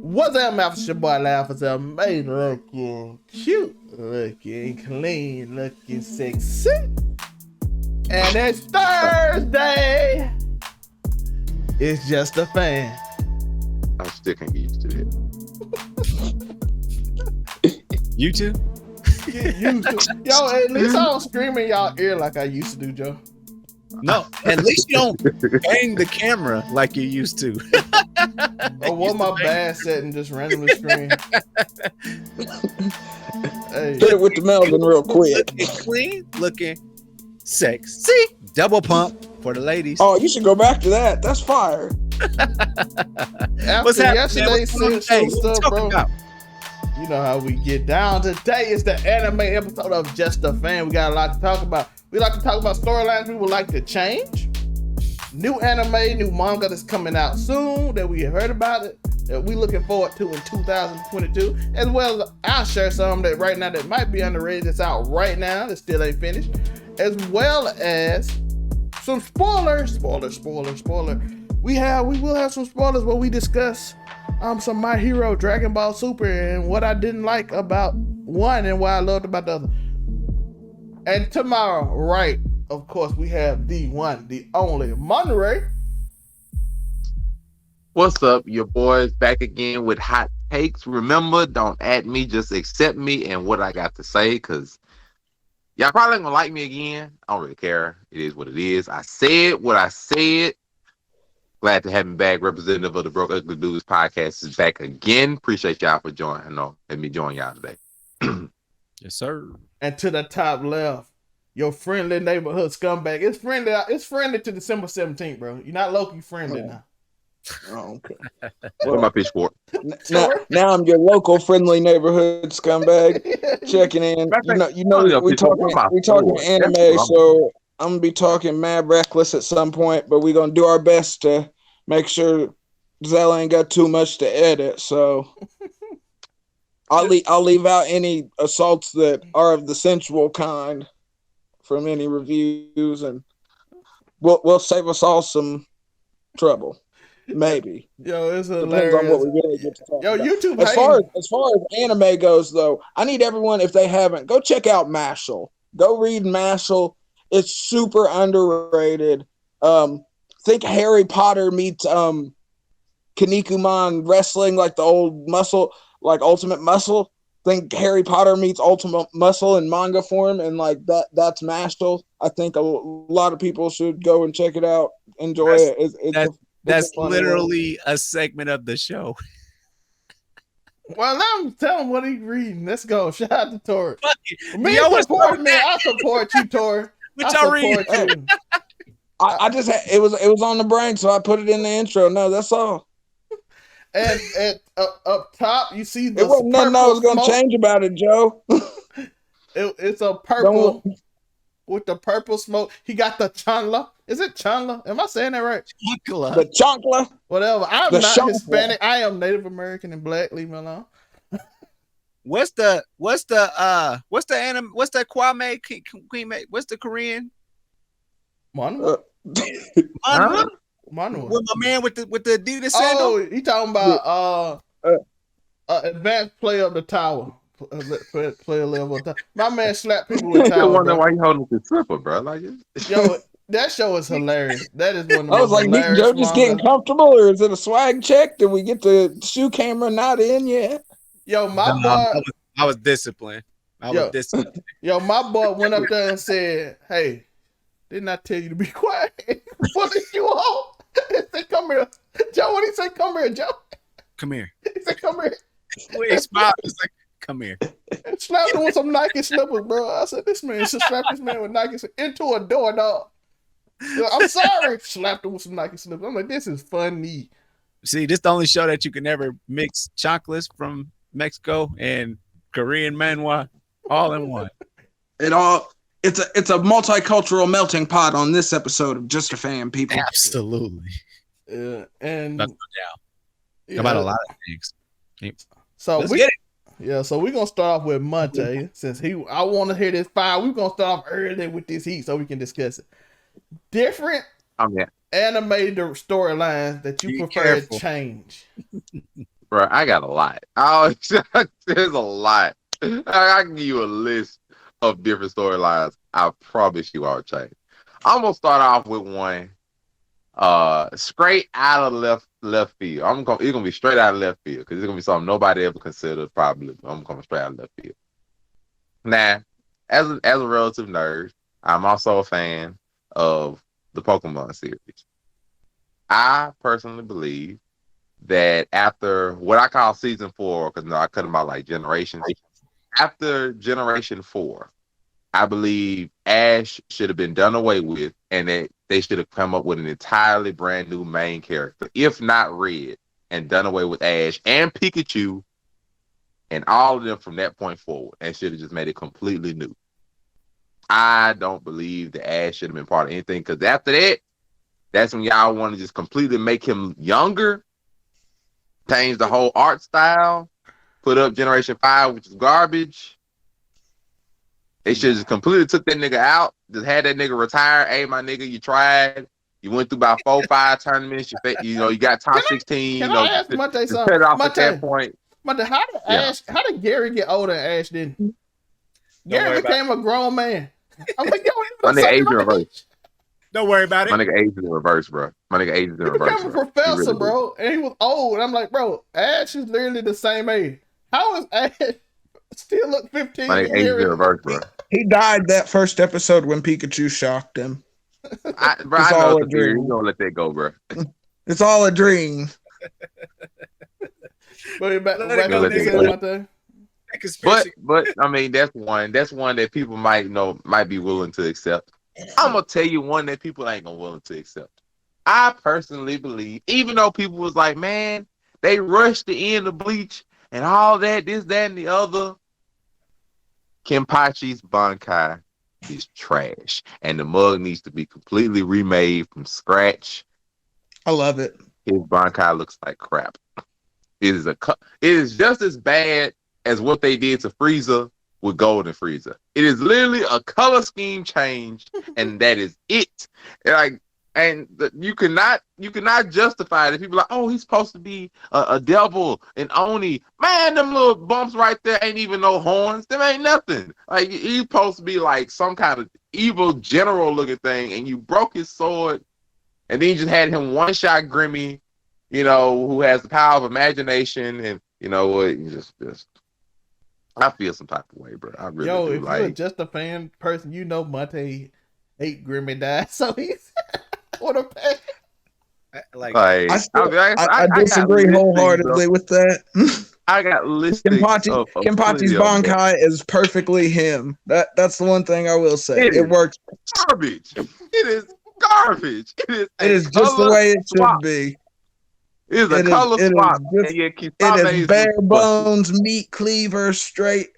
What's up, man? It's your boy Haphazard, made looking cute, looking clean, looking sexy. And it's Thursday. It's just a fan. I'm still can't get used to it. You too? Get used to. Yo, at least I don't scream in y'all ear like I used to do, Joe. No, at least you don't bang the camera like you used to. Or what my bad set and just randomly scream. Hey. Hit it with the Melvin real quick. Looking clean, looking sexy. Double pump for the ladies. Oh, you should go back to that. That's fire. After yesterday's stuff, bro. About? You know how we get down. Today is the anime episode of Just a Fan. We got a lot to talk about. We like to talk about storylines we would like to change. New anime, new manga that's coming out soon that we heard about it, that we looking forward to in 2022. As well as I'll share some that right now that might be underrated that's out right now that still ain't finished. As well as some spoilers. Spoiler. We will have some spoilers where we discuss some My Hero Dragonball Super and what I didn't like about one and what I loved about the other. And tomorrow, right, of course, we have the one, the only Montay. What's up, your boys? Back again with hot takes. Remember, don't add me, just accept me and what I got to say, because y'all probably ain't gonna like me again. I don't really care. It is what it is. I said what I said. Glad to have me back. Representative of the Broke Ugly Dudes podcast is back again. Appreciate y'all for joining. Let me join y'all today. Yes, sir. And to the top left, your friendly neighborhood scumbag. It's friendly to December 17th, bro. You're not low-key friendly now. Oh, okay. What my pitchfork? Now I'm your local friendly neighborhood scumbag checking in. You know we talking anime, so I'm gonna be talking mad reckless at some point, but we're gonna do our best to make sure Zell ain't got too much to edit. So I'll leave out any assaults that are of the sensual kind from any reviews, and we'll save us all some trouble. Maybe. Yo, it's hilarious. Depends on what we really get to talk about. YouTube. As far as anime goes, though, I need everyone, if they haven't, go check out Mashal. Go read Mashal. It's super underrated. Think Harry Potter meets Kinnikuman wrestling, like the old muscle, like Ultimate Muscle. Think Harry Potter meets Ultimate Muscle in manga form, and like that's Mashal. I think a lot of people should go and check it out. Enjoy it. That's literally a segment of the show. Well, I'm telling what he's reading. Let's go. Shout out to Tori. I support you, Tori. What y'all reading? I just it was on the brain, so I put it in the intro. No, that's all. And up top, you see the. It wasn't nothing I was gonna change about it, Joe. It's a purple with the purple smoke. He got the chanla. Is it chanla? Am I saying that right? The chancla. Whatever. I'm not Hispanic. I am Native American and black. Leave me alone. What's the anime? What's that Kwame Queen? What's the Korean? Manhwa. Manhwa. With my man with the Adidas sandal. Oh, he talking about advanced player of the tower. Player level. My man slapped people with towels. I wonder why you holding the slipper, bro. Like, yo, that show is hilarious. That is one of the I was like, Joe just getting comfortable, or is it a swag check? Did we get the shoe camera not in yet? Yo, my boy. I was disciplined. Yo, my boy went up there and said, "Hey, didn't I tell you to be quiet? What did you all?" He said, "Come here, Joe." What did he say? "Come here, Joe." Come here. He said, "Come here." He smiled. He's like, "Come here." And slapped him with some Nike slippers, bro. I said, "This man should slap this man with Nike into a door, dog." I'm sorry. Slapped him with some Nike slippers. I'm like, this is funny. See, this is the only show that you can never mix chocolates from Mexico and Korean manhwa all in one. It's a multicultural melting pot on this episode of Just a Fan, people. Absolutely. And that's no doubt. About a lot of things. So let's get it. Yeah, so we're gonna start off with Montay. Since I want to hear this fire, we're gonna start off early with this heat so we can discuss it. Different anime storylines that you prefer to change. Bro, I got a lot. There's a lot. I can give you a list of different storylines. I promise you I'll change. I'm gonna start off with one straight out of left field. It's gonna be straight out of left field because it's gonna be something nobody ever considered probably. I'm coming straight out of left field. Now, as a relative nerd, I'm also a fan of the Pokemon series. I personally believe that after what I call season 4, because I cut them out like generations. After generation 4, I believe Ash should have been done away with, and that they should have come up with an entirely brand new main character, if not Red, and done away with Ash and Pikachu and all of them from that point forward, and should have just made it completely new. I don't believe that Ash should have been part of anything, because after that, that's when y'all want to just completely make him younger, change the whole art style, put up Generation 5, which is garbage. They should have just completely took that nigga out, just had that nigga retire. Hey, my nigga, you tried. You went through about 4-5 tournaments. You got top 16. Can I ask Montay something? Cut off at that point. Montay, how did Gary get older and Ash didn't? Gary became a grown man. I'm like, my nigga aged in reverse. Don't worry about it. My nigga aged in reverse, bro. My nigga aged in reverse. He became a professor, really bro, and he was old. I'm like, bro, Ash is literally the same age. How is Ash still look 15? My nigga aged in reverse, bro. He died that first episode when Pikachu shocked him. I know the theory. You don't let that go, bro. It's all a dream. But I mean, that's one that people might be willing to accept. I'm gonna tell you one that people ain't gonna willing to accept. I personally believe, even though people was like, man, they rushed the end of Bleach and all that, this, that, and the other. Kenpachi's Bankai is trash, and the mug needs to be completely remade from scratch. I love it. His Bankai looks like crap. It is just as bad as what they did to Frieza with Golden Frieza. It is literally a color scheme change, and that is it. You cannot justify it. People are like, oh, he's supposed to be a devil and Oni. Man, them little bumps right there ain't even no horns. Them ain't nothing. Like, he's supposed to be like some kind of evil general looking thing, and you broke his sword, and then you just had him one shot Grimmy, who has the power of imagination, and you know what? You just I feel some type of way, bro. I really do. If you're just a fan person, Montay hate Grimmy died, so he's what a pain. I disagree wholeheartedly with that. I got listings. Kenpachi's Bankai is perfectly him. That's the one thing I will say. It works. Garbage. It is garbage. It is just the way it should be. It is a color swap. It is bare bones, meat cleaver, straight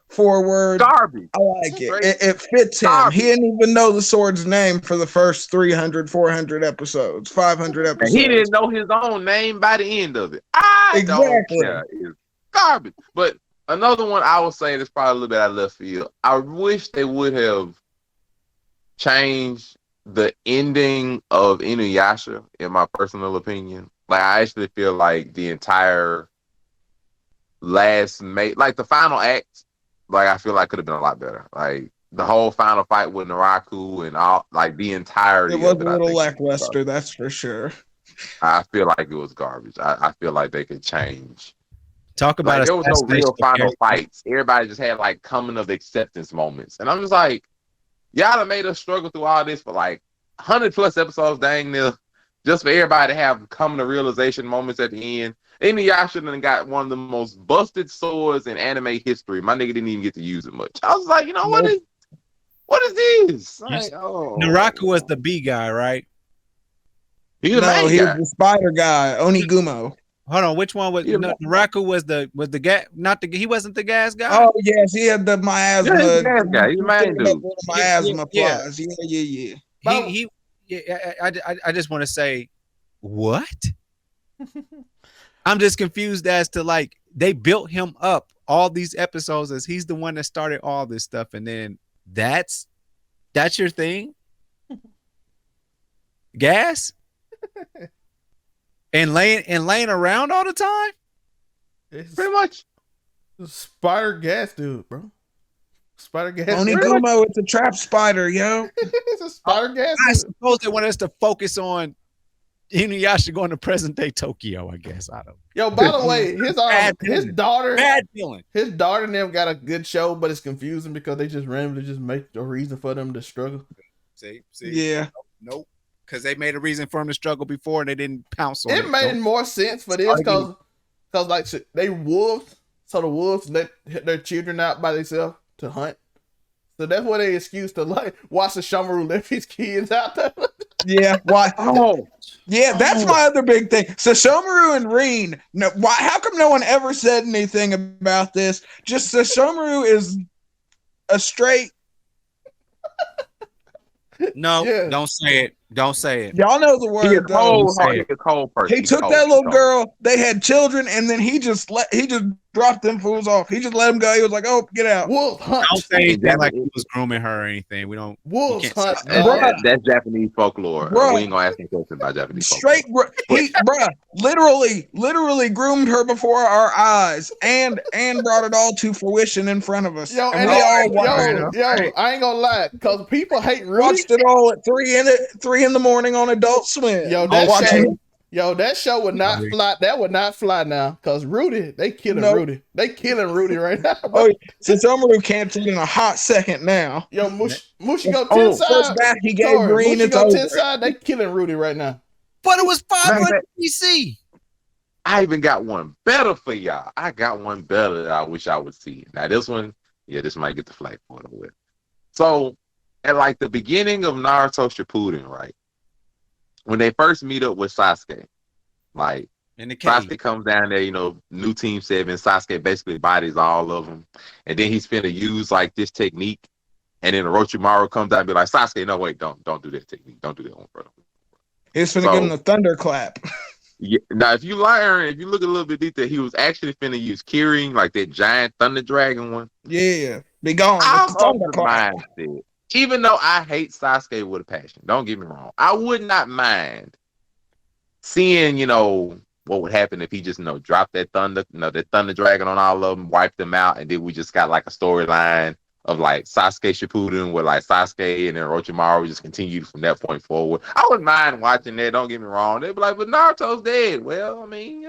forward. Garbage. I like it. It fits him. Garbage. He didn't even know the sword's name for the first 300, 400 episodes, 500 episodes. And he didn't know his own name by the end of it. I don't care. It's garbage. But another one I would say that's probably a little bit out of left field. I wish they would have changed the ending of Inuyasha, in my personal opinion. Like, I actually feel like the entire the final act, I feel like could have been a lot better. Like, the whole final fight with Naraku and all, the entirety. It was a little lackluster, that's for sure. I feel like it was garbage. I feel like they could change. Talk about there was no real final fights. Everybody just had coming of acceptance moments, and I'm just like, y'all have made us struggle through all this for 100+ episodes, dang near. Just for everybody to have coming to realization moments at the end. Inuyasha done got one of the most busted swords in anime history. My nigga didn't even get to use it much. I was like, what is this? Naraku was the B guy, right? He was the spider guy, Onigumo. Hold on, which one was Naraku was the gas? He wasn't the gas guy. Oh yes, he had the miasma. Yeah, the gas guy. He's the main dude. Miasma plus. Yeah. I just want to say, what? I'm just confused as to they built him up all these episodes as he's the one that started all this stuff, and then that's your thing, gas, and laying around all the time. Pretty much. Spider gas dude, bro. Spider gas. Onigumo is a trap spider, yo. It's a spider gas I dude. suppose they want us to focus on Inuyasha going to present day Tokyo, I guess. I don't. Yo, by the way, his daughter, Bad feeling. his daughter and them got a good show, but it's confusing because they just randomly just make a reason for them to struggle. See, Yeah. nope. Because they made a reason for him to struggle before and they didn't pounce on it. It made more sense for this because like they wolves, so the wolves let their children out by themselves to hunt. So that's what they excuse to like watch the Shamaru left his kids out there. Yeah. Why? Oh. Yeah, that's my other big thing. So Shomaru and Reen, no, why? How come no one ever said anything about this? Just so Shomaru is a straight. No, don't say it. Don't say it. Y'all know the word. He's a cold person. He took that little girl. They had children, and then he just dropped them fools off. He just let them go. He was like, "Oh, get out." Wolf hunt. Don't say anything like he was grooming her or anything. We don't. Wolves hunt. That's Japanese folklore. We ain't gonna ask any questions about Japanese folklore. Literally groomed her before our eyes, and brought it all to fruition in front of us. Yo, and we all watched I ain't gonna lie, because people hate Rudy. Watched it all at 3 in the morning on Adult Swim. That show would not fly. That would not fly now, because Rudy, they killing Rudy. They killing Rudy right now. Oh, since Omaru canceled in a hot second now. Yo, Mushi go 10 side. First back he gave Green. Mushi go 10 side. They killing Rudy right now. But it was 500 PC. I even got one better for y'all. I got one better that I wish I would see. Now this one, this might get the flag for it with. So at like the beginning of Naruto Shippuden, right? When they first meet up with Sasuke, like Sasuke comes down there, new Team 7, Sasuke basically bodies all of them. And then he's finna use like this technique. And then Orochimaru comes out and be like, Sasuke, no, wait, don't do that technique. Don't do that one, bro. He's finna give him the thunderclap. Yeah. Now, if you look a little bit deeper, he was actually finna use Kirin, like that giant thunder dragon one. Yeah, be gone. Even though I hate Sasuke with a passion, don't get me wrong, I would not mind seeing, what would happen if he just, dropped that thunder dragon on all of them, wiped them out, and then we just got like a storyline of like Sasuke Shippuden where like Sasuke and then Orochimaru just continued from that point forward. I wouldn't mind watching that, don't get me wrong. They'd be like, but Naruto's dead. Well, I mean,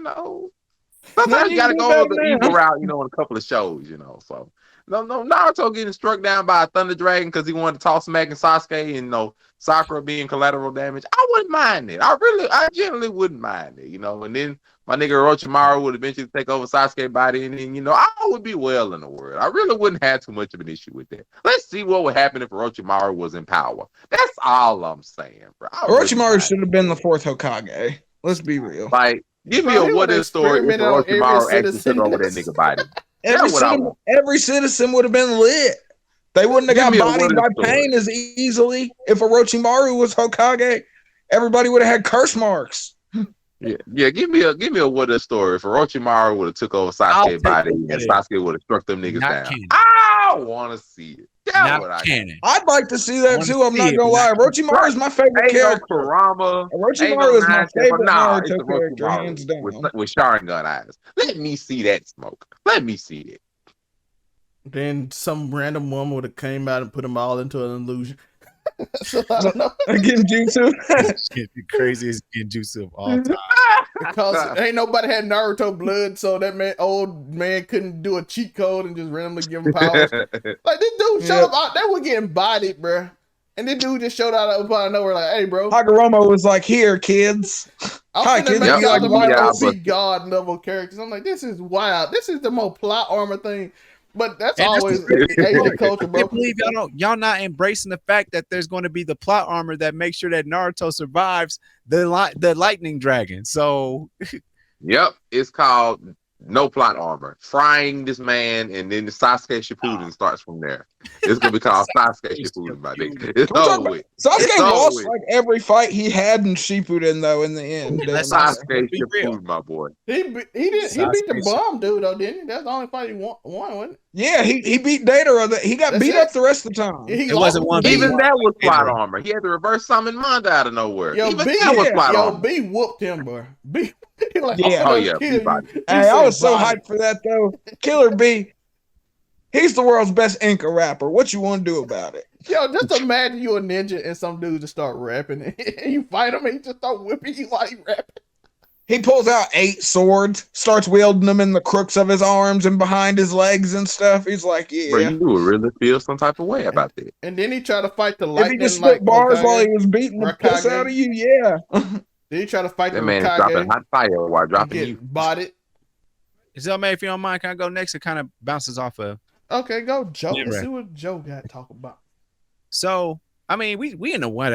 sometimes you gotta go the evil route, in a couple of shows, so. No, Naruto getting struck down by a thunder dragon because he wanted to toss smacking Sasuke and Sakura being collateral damage. I wouldn't mind it. I generally wouldn't mind it, And then my nigga Orochimaru would eventually take over Sasuke's body, and then I would be well in the world. I really wouldn't have too much of an issue with that. Let's see what would happen if Orochimaru was in power. That's all I'm saying, bro. Orochimaru should have been the 4th Hokage. Let's be real. Like, give me a what if story if Orochimaru actually took over that nigga body. Every citizen would have been lit. They wouldn't have got bodied by pain as easily if Orochimaru was Hokage. Everybody would have had curse marks. Yeah. Give me a what if story if Orochimaru would have took over Sasuke's body and Sasuke would have struck them niggas down. Canon. I want to see it. I'd like to see that too. I'm not gonna lie. Orochimaru is my favorite character. Orochimaru is my favorite Naruto character, hands down. With Sharingan eyes. Let me see that smoke. Let me see it. Then some random woman would have came out and put them all into an illusion. So I don't know. Genjutsu. The craziest Genjutsu of all time. Because ain't nobody had Naruto blood, so that old man couldn't do a cheat code and just randomly give him powers. Like this dude showed up, they were getting bodied, bro. And this dude just showed out out of nowhere, like, "Hey, bro." Hagoromo was like, "Here, kids." I'm gonna make y'all the OC God level characters. I'm like, this is wild. This is the most plot armor thing. But that's always Asian culture, bro. I can't believe y'all not embracing the fact that there's going to be the plot armor that makes sure that Naruto survives the lightning dragon. So, yep, it's called no plot armor. Frying this man, and then the Sasuke Shippuden starts from there. It's gonna be called Sasuke Shippuden, my nigga. It's over with. Sasuke lost like every fight he had in Shippuden, though. In the end, Sasuke Shippuden, my boy. He beat the bomb dude though, didn't he? That's the only fight he won, wasn't it? Yeah, he beat Data. He got beat up the rest of the time. It wasn't one. Even that was plot armor. He had to reverse summon Manga out of nowhere. Even that was plot armor. B whooped him, bro. B Like, Yeah. Oh yeah, Peabody. Hey, I was so hyped for that though. Killer B, he's the world's best Inca rapper. What you want to do about it? Yo, just imagine you a ninja and some dude just start rapping and you fight him and he just start whipping you while he rapping. He pulls out 8 swords, starts wielding them in the crooks of his arms and behind his legs and stuff. He's like, yeah. Bro, you would really feel some type of way about that. And then he tried to fight the If lightning. he just spit bars while he was beating the piss Raikage. out of you, yeah. Then he tried to fight That the man is Raikage. dropping hot fire while dropping Get you. botted. So, man, if you don't mind, can I go next? It kind of bounces off of. Okay, go Joe. Yeah, Let's right. see what Joe got to talk about. So, I mean, we in the what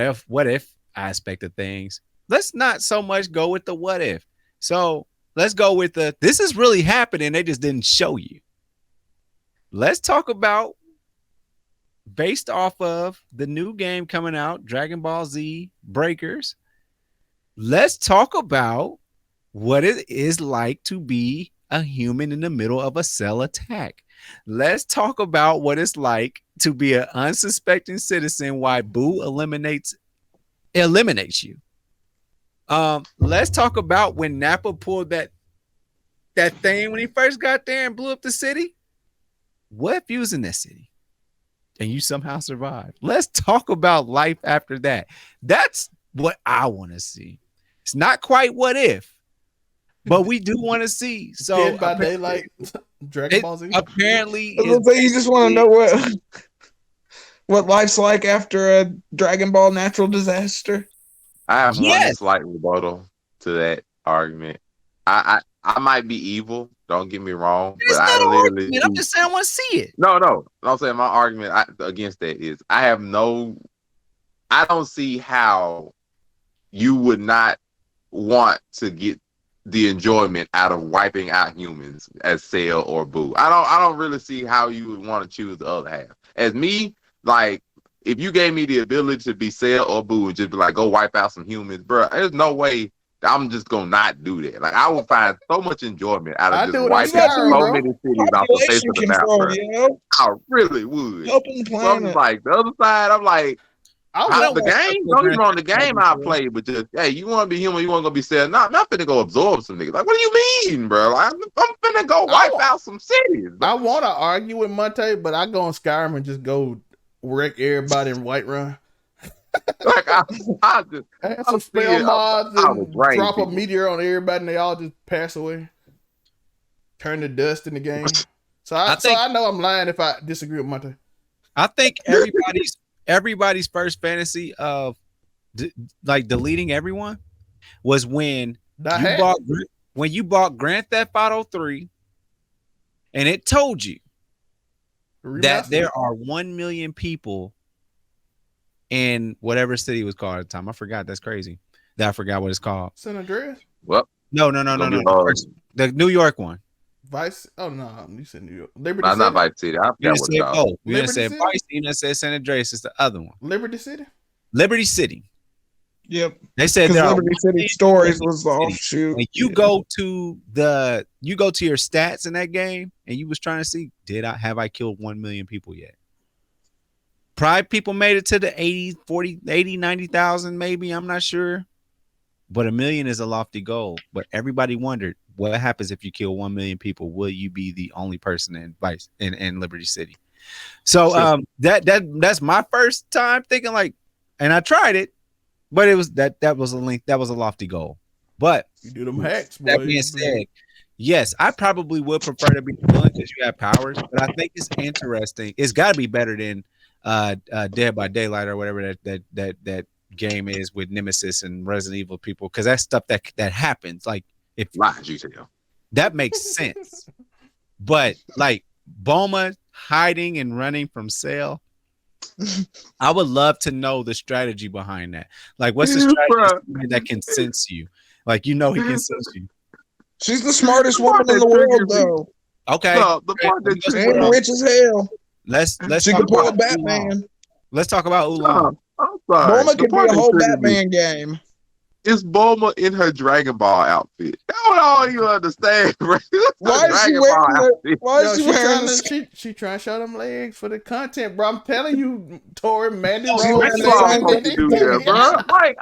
if aspect of things. Let's not so much go with the what if. So let's go with this is really happening. They just didn't show you. Let's talk about based off of the new game coming out, Dragon Ball Z Breakers. Let's talk about what it is like to be a human in the middle of a cell attack. Let's talk about what it's like to be an unsuspecting citizen. Why Boo eliminates you. Let's talk about when Nappa pulled that thing when he first got there and blew up the city. What if you was in that city and you somehow survived? Let's talk about life after that. That's what I want to see. It's not quite what if, but we do want to see. So Dead by Daylight, Dragon Ball Z. Apparently, you just want to know what life's like after a Dragon Ball natural disaster. I have one slight rebuttal to that argument. I might be evil. Don't get me wrong, it's but not I an literally. argument. I'm just saying I want to see it. No. I'm saying my argument against that is I don't see how you would not want to get the enjoyment out of wiping out humans as Cell or Boo. I don't really see how you would want to choose the other half. As me, like, if you gave me the ability to be Cell or Boo and just be like, go wipe out some humans, bro, there's no way I'm just gonna not do that. Like, I would find so much enjoyment out of just wiping out so many cities off the face of the map, bro. I really would. Helping the planet. So like the other side, I'm like, the game, don't get me wrong, the game I play, but just, hey, you want to be human, you want to go be Cell. No, I'm not finna go absorb some niggas. Like, what do you mean, bro? Like, I'm finna go wipe out some cities. I want to argue with Montay, but I go on Skyrim and just go wreck everybody in Whiterun. Like, I just have some spell mods and drop a people. meteor on everybody and they all just pass away. Turn to dust in the game. So I know I'm lying if I disagree with Montay. I think everybody's first fantasy of like deleting everyone was when you bought Grand Theft Auto 3 and it told you that there are 1 million people in whatever city it was called at the time. I forgot. That's crazy. That I forgot what it's called. San Andreas? Well, no. The New York one. Vice. Oh no, you said New York. Liberty no, City. Not Vice City. I forgot what it's called. You didn't say Vice. You didn't say San Andreas. It's the other one. Liberty City. Liberty City. Yep. They said Liberty City Stories was the offshoot. And you go to your stats in that game, and you was trying to see, have I killed 1 million people yet? Probably people made it to the 80, 90,000 maybe. I'm not sure. But 1 million is a lofty goal. But everybody wondered, what happens if you kill 1 million people? Will you be the only person in Liberty City? So that's my first time thinking like, and I tried it, but it was that was a lofty goal. But you do them hacks. That being said, yes, I probably would prefer to be the villain because you have powers. But I think it's interesting. It's got to be better than Dead by Daylight or whatever that game is with Nemesis and Resident Evil people, because that's stuff that happens. Like if that makes sense, but like Bulma hiding and running from Cell, I would love to know the strategy behind that. Like, what's the strategy that can sense you? Like, he can sense you. She's the smartest woman in the world, though. Okay, the part that rich as hell. Let's she can pull Batman. Let's talk about Oolong. I'm sorry. Bulma could be a whole Batman game. It's Bulma in her Dragon Ball outfit. I don't even understand. Why is she wearing this? She trying to show them legs for the content, bro. I'm telling you, Tori, Mandy, Like,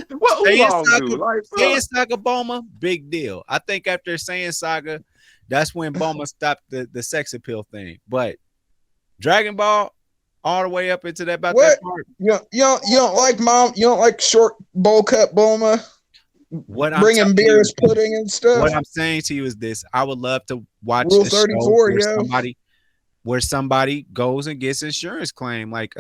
What Oolong do? Like, Saiyan Saga Bulma, big deal. I think after Saiyan Saga, that's when Bulma stopped the sex appeal thing. But Dragon Ball, all the way up into that about what? that part. You don't like mom? You don't like short bowl cut Bulma? What I'm Bringing beers, pudding, and stuff. What I'm saying to you is this: I would love to watch Rule the 34, show where somebody goes and gets insurance claim, like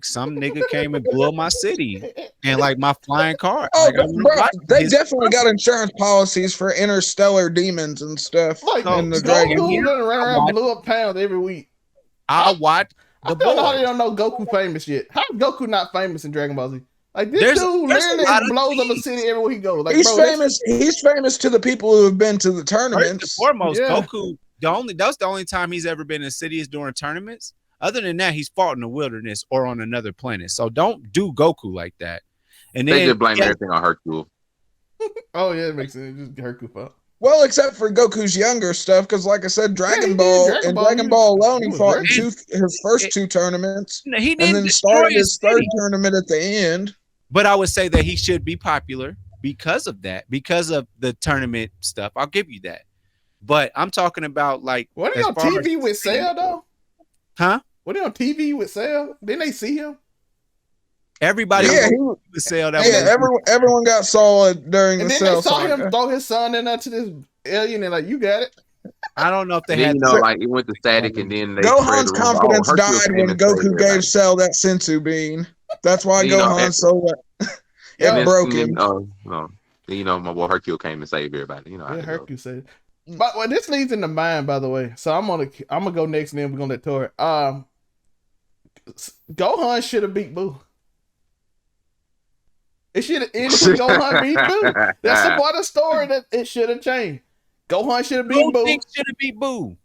some nigga came and blew up my city and like my flying car. Oh, like, bro, they definitely got insurance policies for interstellar demons and stuff. Like in the Goku Dragon. running around blew up towns every week. I watch the I don't know how boys. they don't know Goku famous yet. How is Goku not famous in Dragon Ball Z? Like this There's dude a literally lot of blows up a things. city everywhere he goes. Like He's bro, famous. He's famous to the people who have been to the First tournaments. and foremost, Yeah. Goku. That's the only time he's ever been in a city is during tournaments. Other than that, he's fought in the wilderness or on another planet. So don't do Goku like that. And then they just blame everything on Hercule. Oh yeah, it makes sense. Just Goku fault. Well, except for Goku's younger stuff, because like I said, Dragon he did Ball Dragon and Ball, Dragon he Ball was- alone, he he was fought in great. his first two tournaments, he and didn't then destroy started his his third city. tournament at the end. But I would say that he should be popular because of that, because of the tournament stuff. I'll give you that. But I'm talking about like What are as you on far TV as- with Cell though? Huh? What are you on TV with Cell? Didn't they see him? Everybody Yeah, was Cell that Yeah, was everyone got solid during And the then they Cell saw saga. him throw his son in there to this alien and like, you got it. I don't know if they Then, had you know, like it went to static, and then they Gohan's spread the rumor, confidence Hercule died came when and saved Goku gave everybody. Cell that sensu bean. That's why You know, Gohan's and- so Yeah, it broke him. No. Then, you know, my boy Hercule came and saved everybody. You know, how Yeah, it goes. Hercule said. But well, this leads into mine, by the way. So I'm gonna go next, and then we're gonna let Tori. Gohan should have beat Boo. It should have ended with Gohan beat Boo. That's the part of the story that it should have changed. Gohan should have beat Boo, should have beat Boo.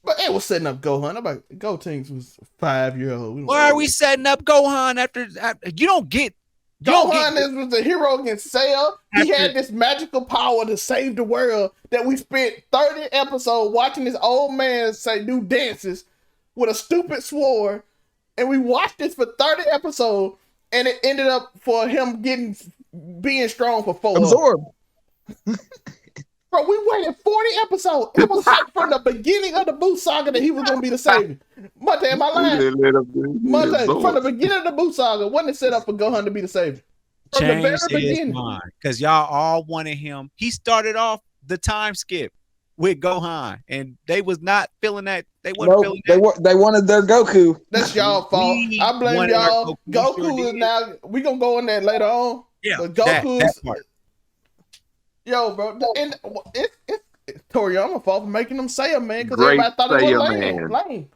but it was setting up Gohan. I'm like, Gotenks was 5-year-old. Why are we setting up Gohan after you don't get Gohan was the hero against Cell. He After- had this magical power to save the world that we spent 30 episodes watching this old man do dances with a stupid sword. And we watched this for 30 episodes, and it ended up for him being strong for 4. Absorb. Bro, we waited 40 episodes. It was like from the beginning of the Boo saga that he was going to be the savior. Montay, am I lying? Montay, from the beginning of the Boo saga, wasn't it set up for Gohan to be the savior? From the very change his beginning. mind? Because y'all all wanted him. He started off the time skip with Gohan, and they was not feeling that. They wasn't Nope, feeling that. they wanted their Goku. That's y'all fault. We I blame wanted our y'all. Goku, Goku sure is did. now. We gonna go on that later on. Yeah, But that Goku's part. yo, bro. And it's Tori, I'm a fault for making them say it, man, because Great everybody thought it was Saiyan lame.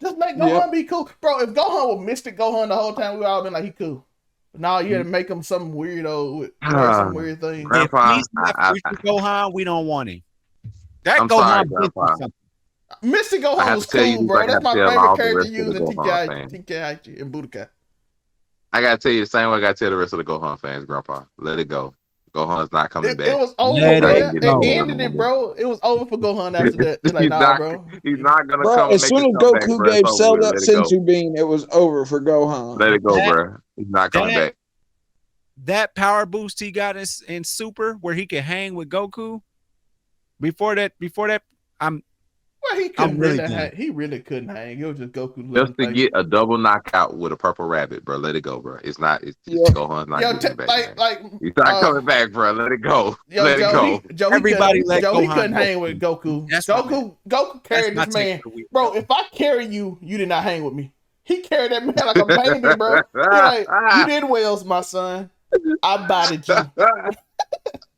Just let Gohan be cool, bro. If Gohan was Mystic Gohan the whole time, we all been like he cool. Now you had to make him some weirdo with some weird thing. Grandpa, If he's not future Gohan, we don't want him. That I'm Gohan sorry, been through Grandpa. something. Mystic I Gohan have was to tell you cool, this, bro. I That's gotta my tell favorite all the character rest of using the Gohan TKI and Budokai. I gotta tell you the same way I gotta tell the rest of the Gohan fans, Grandpa. Let it go. Gohan's not coming back. It was over, Let bro. it It go. ended it, bro. It was over for Gohan after that. They're like, He's nah, not- bro. He's not gonna Bro, come and as make soon his as comeback, Goku bro. It's gave over Cell with. that Let it go. sensu bean, it was over for Gohan. Let it go, That- bro. He's not coming back. That power boost he got in Super, where he could hang with Goku. Before that, Well, he couldn't really really done. hang. He really couldn't hang. It was just Goku. Just to get a double knockout with a purple rabbit, bro. Let it go, bro. It's Yeah. Gohan's not Yo, getting back. man. like, He's not coming back, bro. Let it go. yo, Let it Joe, go. Joe, Everybody he let couldn't Gohan hang go. with Goku. That's what I Goku carried that's this my man, take for the week. bro. If I carry you, you did not hang with me. He carried that man like a baby, bro. He like, you did well, my son. I bodied you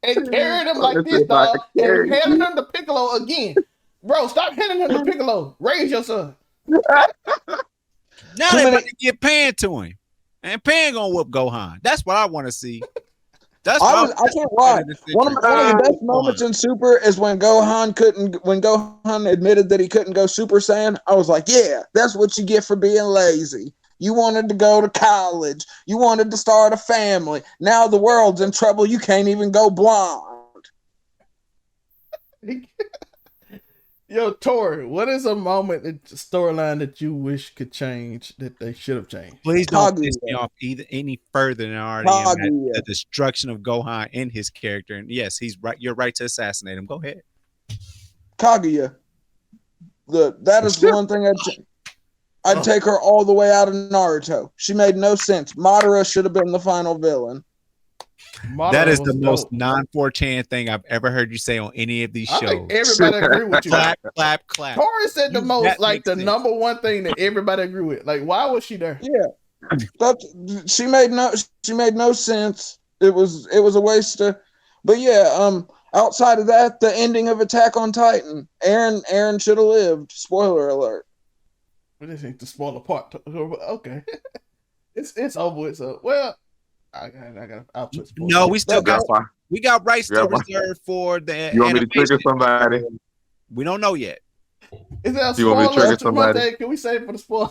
and carried him like this, If I dog, carry and handed him to Piccolo again. Bro, stop handing him to Piccolo. Raise your son. now Too they many- about to get Pan to him, and Pan gonna whoop Gohan. That's what I want to see. That's I what can't lie. One of the best moments in Super is when Gohan admitted that he couldn't go Super Saiyan. I was like, yeah, that's what you get for being lazy. You wanted to go to college. You wanted to start a family. Now the world's in trouble. You can't even go blonde. Yo, Tori, what is a storyline that you wish could change that they should have changed? Please don't piss me off any further than I already am. The destruction of Gohan and his character. And yes, he's right. You're right to assassinate him. Go ahead. Kaguya. That is the one thing I'd take her all the way out of Naruto. She made no sense. Madara should have been the final villain. That is the most non-4chan thing I've ever heard you say on any of these shows. I think everybody agree with you. Clap, clap, clap. Tori said the most, like the number one thing that everybody agree with. Like, why was she there? Yeah, she made no sense. It was a waste of. But yeah, outside of that, the ending of Attack on Titan, Aaron should have lived. Spoiler alert. We just need to spoil the part. Okay, it's over with. So I'll put no, we still got rights to reserve for the. You want me to trigger somebody? We don't know yet. Is that a spoiler? You want me to trigger somebody? Can we save it for the spoiler?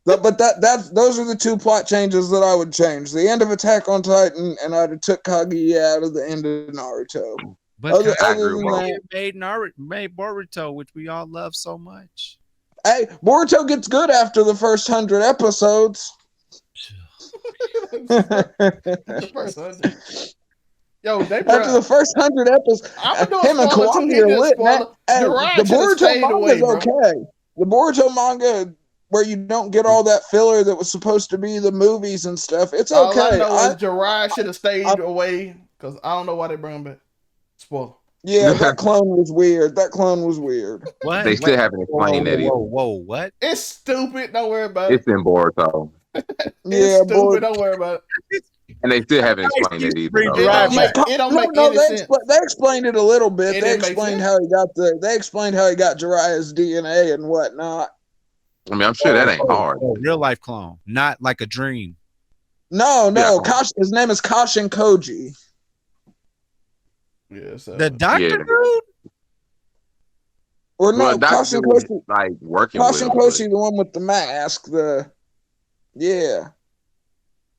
But those are the two plot changes that I would change: the end of Attack on Titan, and I'd have took Kaguya out of the end of Naruto. But other than that, made Boruto, which we all love so much. Hey, Boruto gets good after the first 100 episodes. Yo, after the first 100 episodes, him and Kawaki are lit. The Boruto manga is okay. The Boruto manga, where you don't get all that filler that was supposed to be the movies and stuff, it's okay. All I know is Jiraiya should have stayed away because I don't know why they bring him back. Spoil. Yeah, that clone was weird. What? They still haven't explained that either. Whoa, what? It's stupid. Don't worry about it. It's in Boruto. It's stupid. Don't worry about it. And they still haven't explained it either. It don't make any sense. They explained it a little bit. They explained how he got Jiraiya's DNA and whatnot. I mean, I'm sure that ain't hard. Real life clone, not like a dream. No. His name is Kashin Koji. Yeah, so. The doctor dude? Or no, Kashin Koji. Like working Kashin Koji, the one with the mask. Yeah.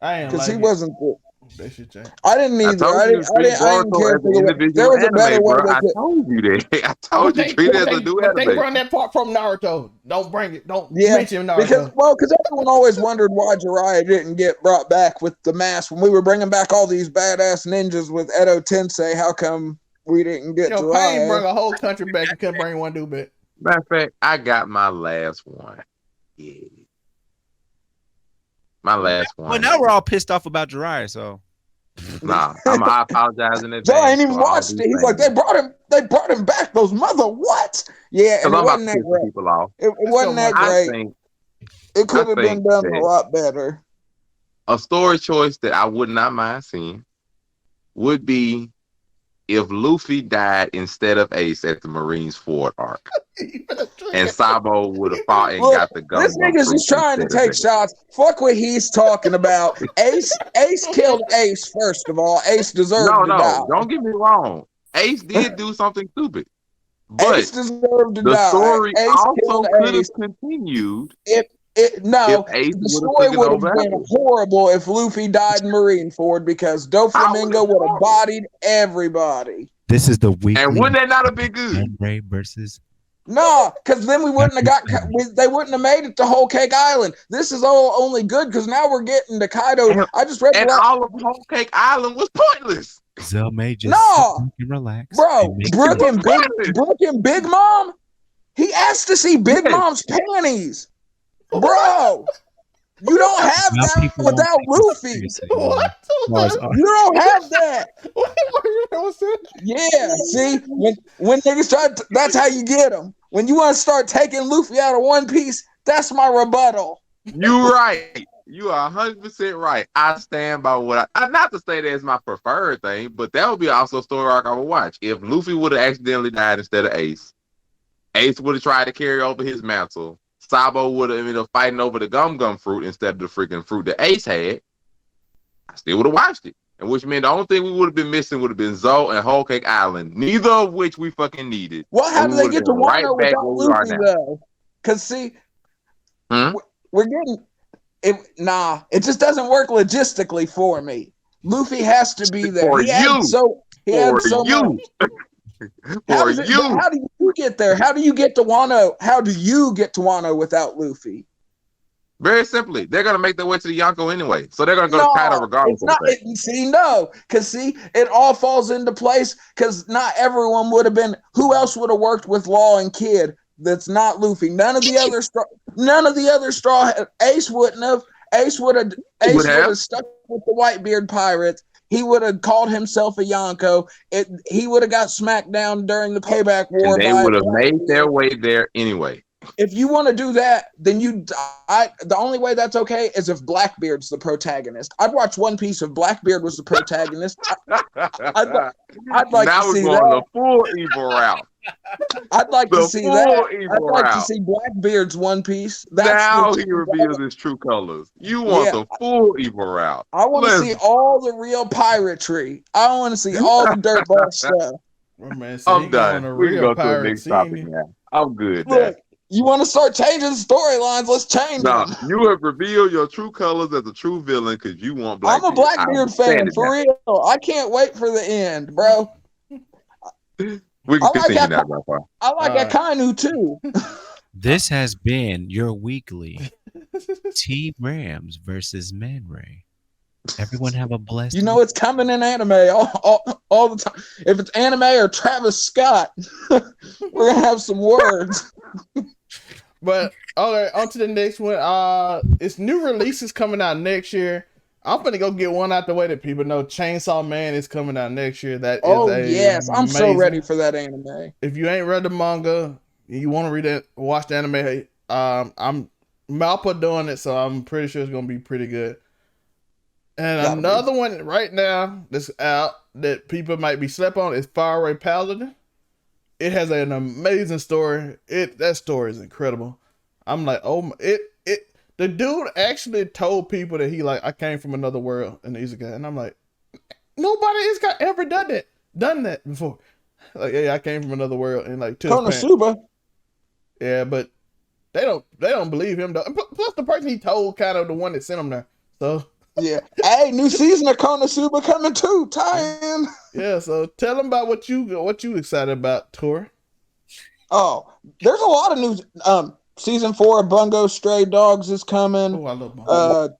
I am because he wasn't the. They should change. I didn't either. I didn't care for the. There was a better way. I told you that. I told you treat it as a new anime. They bring that part from Naruto. Don't bring it. Don't mention Naruto. Because everyone always wondered why Jiraiya didn't get brought back with the mask when we were bringing back all these badass ninjas with Edo Tensei. How come we didn't get Jiraiya? Pain bring a whole country back and couldn't bring one dude back. Matter of fact, I got my last one. Yeah. My last one. Well, now we're all pissed off about Jiraiya, so. Nah, I apologize in advance. Joe ain't even watched it. He's like, they brought him back. Those what? Yeah, and it wasn't that great. It wasn't that great. It could have been done a lot better. A story choice that I would not mind seeing would be if Luffy died instead of Ace at the Marines Ford arc. And Sabo would have fought and got the gun. This nigga's just trying to take shots. Fuck what he's talking about. Ace killed Ace, first of all. Ace deserved to die. No, don't get me wrong. Ace did do something stupid. But Ace deserved to die. The story also could have continued. The story would have been horrible if Luffy died in Marineford because Doflamingo would have bodied everybody. This is the weekly. And wouldn't that not have been good? Ray versus. No, because then we wouldn't have they wouldn't have made it to Whole Cake Island. This is only good because now we're getting to Kaido. I just read all of Whole Cake Island was pointless. Zell may just relax. Bro, Brooke and Big Mom, he asked to see Big Mom's panties. Bro, you don't have that without Luffy. What? You don't have that. Yeah, see, when niggas start, that's how you get them. When you want to start taking Luffy out of One Piece, that's my rebuttal. You right. You are 100% right. I stand by what I not to say that's my preferred thing, but that would be also a story arc I would watch. If Luffy would have accidentally died instead of Ace, Ace would have tried to carry over his mantle. Sabo would have ended up fighting over the gum fruit instead of the freaking fruit that Ace had. I still would have watched it. And which meant the only thing we would have been missing would have been Zoe and Whole Cake Island. Neither of which we fucking needed. Well, how do they get to Wano without Luffy though? Because see, we're getting it. Nah, it just doesn't work logistically for me. Luffy has to be there. For you. He had so much. For you. How do you get there? How do you get to Wano? How do you get to Wano without Luffy? Very simply, they're gonna make their way to the Yonko anyway, so they're gonna go to Kaido regardless. Because it all falls into place. Because not everyone would have been. Who else would have worked with Law and Kid? That's not Luffy. None of the other straw. Ace wouldn't have. Ace would have stuck with the Whitebeard pirates. He would have called himself a Yonko. He would have got smacked down during the Payback War. And they would have made their way there anyway. If you want to do that, then the only way that's okay is if Blackbeard's the protagonist. I'd watch One Piece if Blackbeard was the protagonist. I'd like to see that. Now we're going the full evil route. I'd like to see that. I'd like to see Blackbeard's One Piece. Now he reveals his true colors. You want the full evil route. I want to see all the real piratry. I want to see all the dirtball stuff. I'm done. We can go to the next topic now. I'm good. Look, you want to start changing the storylines? Let's change them. You have revealed your true colors as a true villain because you want Blackbeard. I'm a Blackbeard fan, for real. I can't wait for the end, bro. We can continue now, Rafa. I like Akainu too. This has been your weekly Team Rams versus Man Ray. Everyone have a blessed week. It's coming in anime all the time. If it's anime or Travis Scott, we're gonna have some words. But okay, on to the next one. It's new releases coming out next year. I'm gonna go get one out the way that people know. Chainsaw Man is coming out next year. Yes, I'm so ready for that anime. If you ain't read the manga, you want to read it, watch the anime. I'm Malpa doing it, so I'm pretty sure it's gonna be pretty good. And another one right now that's out that people might be slept on is Faraway Paladin. It has an amazing story. That story is incredible. I'm like, the dude actually told people that I came from another world and he's a guy. And I'm like, nobody has ever done that before. Like, yeah, I came from another world and like Konosuba. Yeah, but they don't believe him though. Plus the person he told kind of the one that sent him there. So yeah. Hey, new season of Konosuba coming too. Tie-in. Yeah, so tell them about what you excited about, Tor. Oh, there's a lot of news. Season 4 of Bungo Stray Dogs is coming. Oh, I love Bungo.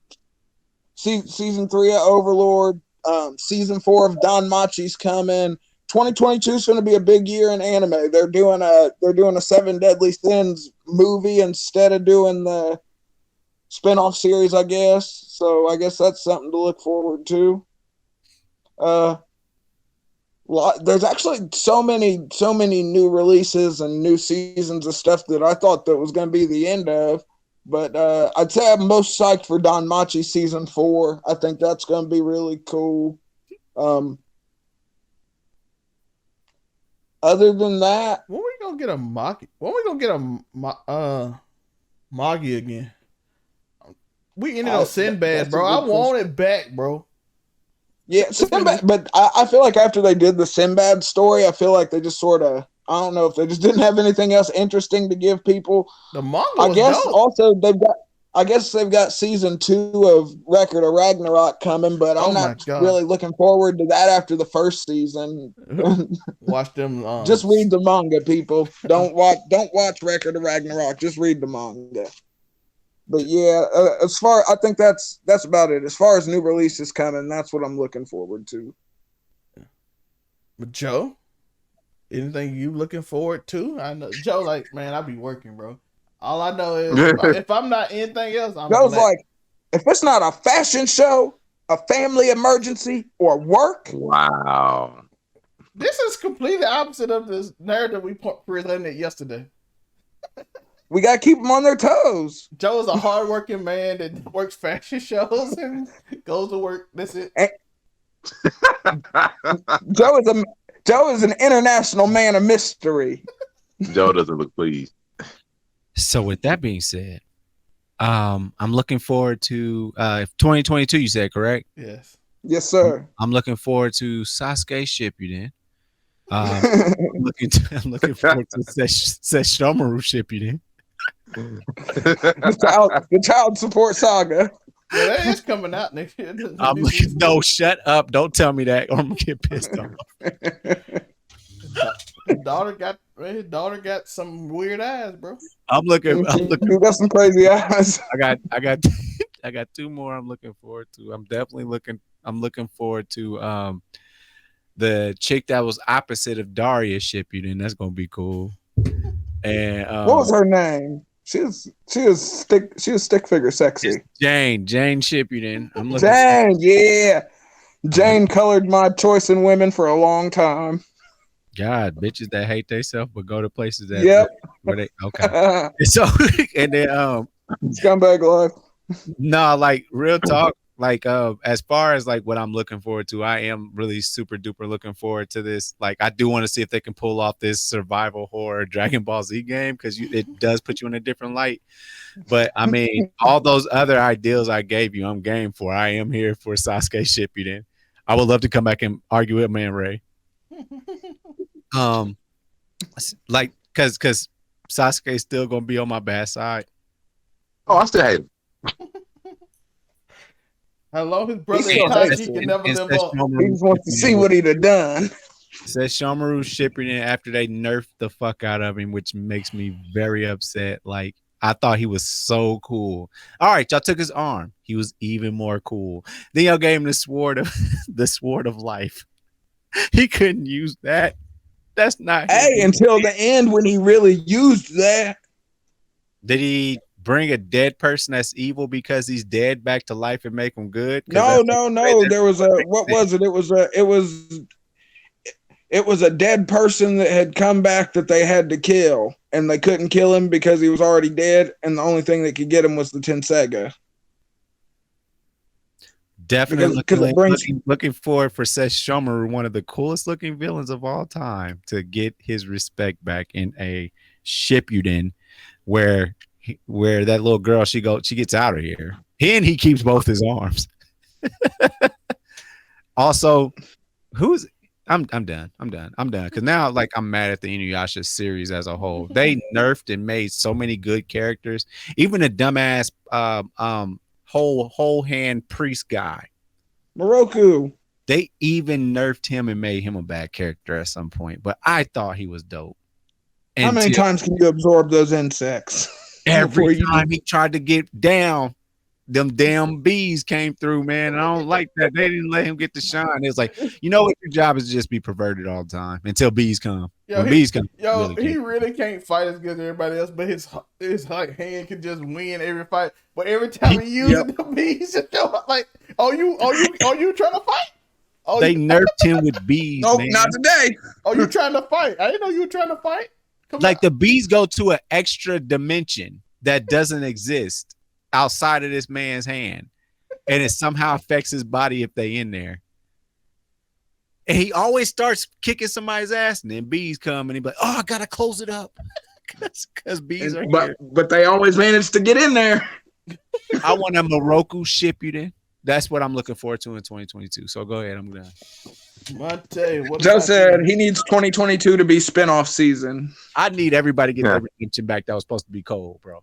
Season 3 of Overlord. Season 4 of Don Machi's coming. 2022 is going to be a big year in anime. They're doing a 7 Deadly Sins movie instead of doing the spinoff series, I guess. So I guess that's something to look forward to. There's actually so many new releases and new seasons of stuff that I thought that was going to be the end of. But I'd say I'm most psyched for Don Machi season 4. I think that's going to be really cool. Other than that, when we gonna get a Maki? When we gonna get a Magi again? We ended on Sinbad, bro. I want it back, bro. Yeah, Sinbad, but I feel like after they did the Sinbad story, I feel like they just sort of, I don't know if they just didn't have anything else interesting to give people. The manga I guess dope. Also they've got season 2 of Record of Ragnarok coming, but I'm not really looking forward to that after the first season. Watch them. Just read the manga, people. Don't watch Record of Ragnarok. Just read the manga. But yeah, I think that's about it. As far as new releases coming, that's what I'm looking forward to. But Joe, anything you looking forward to? I know Joe, like, man, I be working, bro. All I know is if I'm not anything else, I'm Joe's like, if it's not a fashion show, a family emergency, or work. Wow. This is completely opposite of this narrative we presented yesterday. We got to keep them on their toes. Joe is a hardworking man that works fashion shows and goes to work. That's it. Joe is an international man of mystery. Joe doesn't look pleased. So with that being said, I'm looking forward to 2022. You said correct? Yes, sir. I'm looking forward to Sasuke Shippuden. I'm looking forward to Sesshomaru Shippuden. the child support saga. Yeah, that is coming out next year. No, shut up. Don't tell me that or I'm going to get pissed off. his daughter got some weird eyes, bro. I'm looking. You got some crazy eyes. I got I got two more I'm looking forward to. I'm looking forward to the chick that was opposite of Daria Shippuden. That's gonna be cool. And what was her name? She was stick figure sexy. Jane Shippuden. I'm looking Jane, yeah. Jane colored my choice in women for a long time. God, bitches that hate themselves but go to places that where they okay. So and then scumbag life. No, like real talk. Like as far as like what I'm looking forward to, I am really super duper looking forward to this. Like I do want to see if they can pull off this survival horror Dragon Ball Z game because it does put you in a different light. But I mean, all those other ideals I gave you, I'm game for. I am here for Sasuke Shippuden. I would love to come back and argue with Man Ray. Like because Sasuke's still gonna be on my bad side. Oh, I still hate him. Hello, his brother Itachi can never live up. He just wants to see what he'd have done. It says Shomaru Shippuden after they nerfed the fuck out of him, which makes me very upset. Like I thought he was so cool. All right, y'all took his arm. He was even more cool. Then y'all gave him the sword of life. He couldn't use that. That's not. Hey, until the end when he really used that. Did he bring a dead person that's evil because he's dead back to life and make him good? No. There was what was it? It was a dead person that had come back that they had to kill, and they couldn't kill him because he was already dead, and the only thing that could get him was the Tenseiga. Definitely looking forward for Seth Shomaru, one of the coolest looking villains of all time, to get his respect back in a Shippuden where that little girl she gets out of here. And he keeps both his arms. Also, I'm done because now like I'm mad at the Inuyasha series as a whole. They nerfed and made so many good characters. Even a dumbass whole hand priest guy, Moroku. They even nerfed him and made him a bad character at some point. But I thought he was dope. How many times can you absorb those insects? Every time he tried to get down, them damn bees came through, man. And I don't like that. They didn't let him get the shine. It's like, you know what? Your job is to just be perverted all the time until bees come. Bees come. He really can't fight as good as everybody else, but his like hand can just win every fight. But every time he uses the bees, just show up like, are you trying to fight? Oh, they nerfed him with bees. Nope, man. not today. Oh, you trying to fight? I didn't know you were trying to fight. The bees go to an extra dimension that doesn't exist outside of this man's hand, and it somehow affects his body if they in there. And he always starts kicking somebody's ass, and then bees come, and he's like, "Oh, I gotta close it up," because bees are here. But they always manage to get in there. I want a Moroku Shippuden. That's what I'm looking forward to in 2022. So go ahead, I'm done. Montay, Joe said he needs 2022 to be spinoff season. I need everybody to get their redemption back that was supposed to be cold, bro.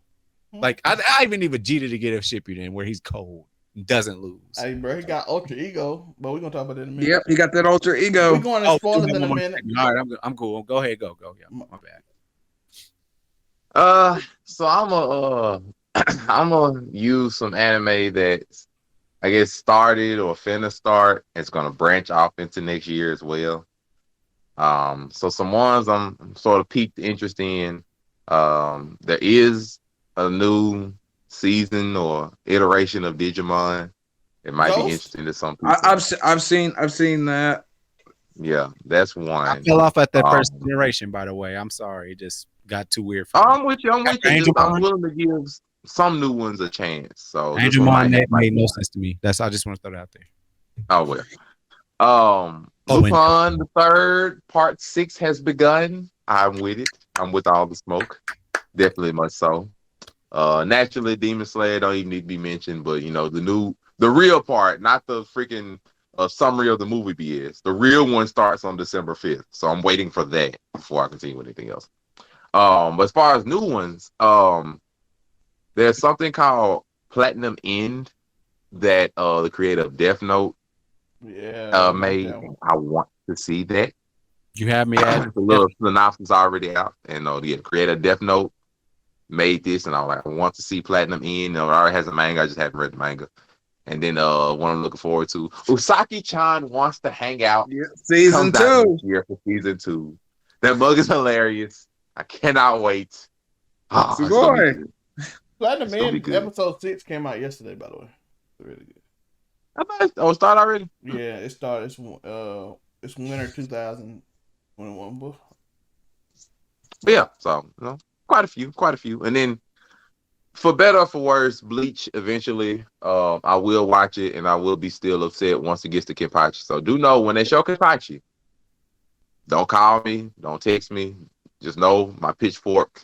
Like I even need Vegeta to get a Shippuden where he's cold and doesn't lose. Hey, bro, he got ultra ego, but we're gonna talk about that in a minute. Yep, he got that ultra ego. We're going to spoilers in a minute. All right, I'm cool. Go ahead, go. Yeah, my bad. So I'm gonna use some anime that's I guess started or finna start. It's gonna branch off into next year as well. So some ones I'm sort of piqued interest in. There is a new season or iteration of Digimon. It might be interesting to some people. I've seen that. Yeah, that's one. I fell off at that first generation, by the way. I'm sorry, it just got too weird for me. I'm with you. I'm willing to give some new ones a chance. So Digimon that made no sense to me. I just want to throw that out there. Oh well. Lupin the Third Part 6 has begun. I'm with it. I'm with all the smoke. Definitely much so. Naturally, Demon Slayer don't even need to be mentioned, but you know the real part, not the freaking summary of the movie BS. The real one starts on December 5th, so I'm waiting for that before I continue with anything else. But as far as new ones, there's something called Platinum End that the creator of Death Note made. I want to see that. You have me at the little synopsis already out, and the creator Death Note made this, and I was like, I want to see Platinum in. It already has a manga. I just haven't read the manga. And then one I'm looking forward to, Usaki-chan wants to hang out. Yeah, season 2 year for season 2. That mug is hilarious. I cannot wait. Oh, it's gonna be good. Platinum in episode 6 came out yesterday, by the way. It's really good. I thought it started already. Yeah, it started. It's winter 2021 book. Yeah, so quite a few, and then for better or for worse, Bleach eventually. I will watch it, and I will be still upset once it gets to Kenpachi. So do know when they show Kenpachi, don't call me, don't text me. Just know my pitchfork,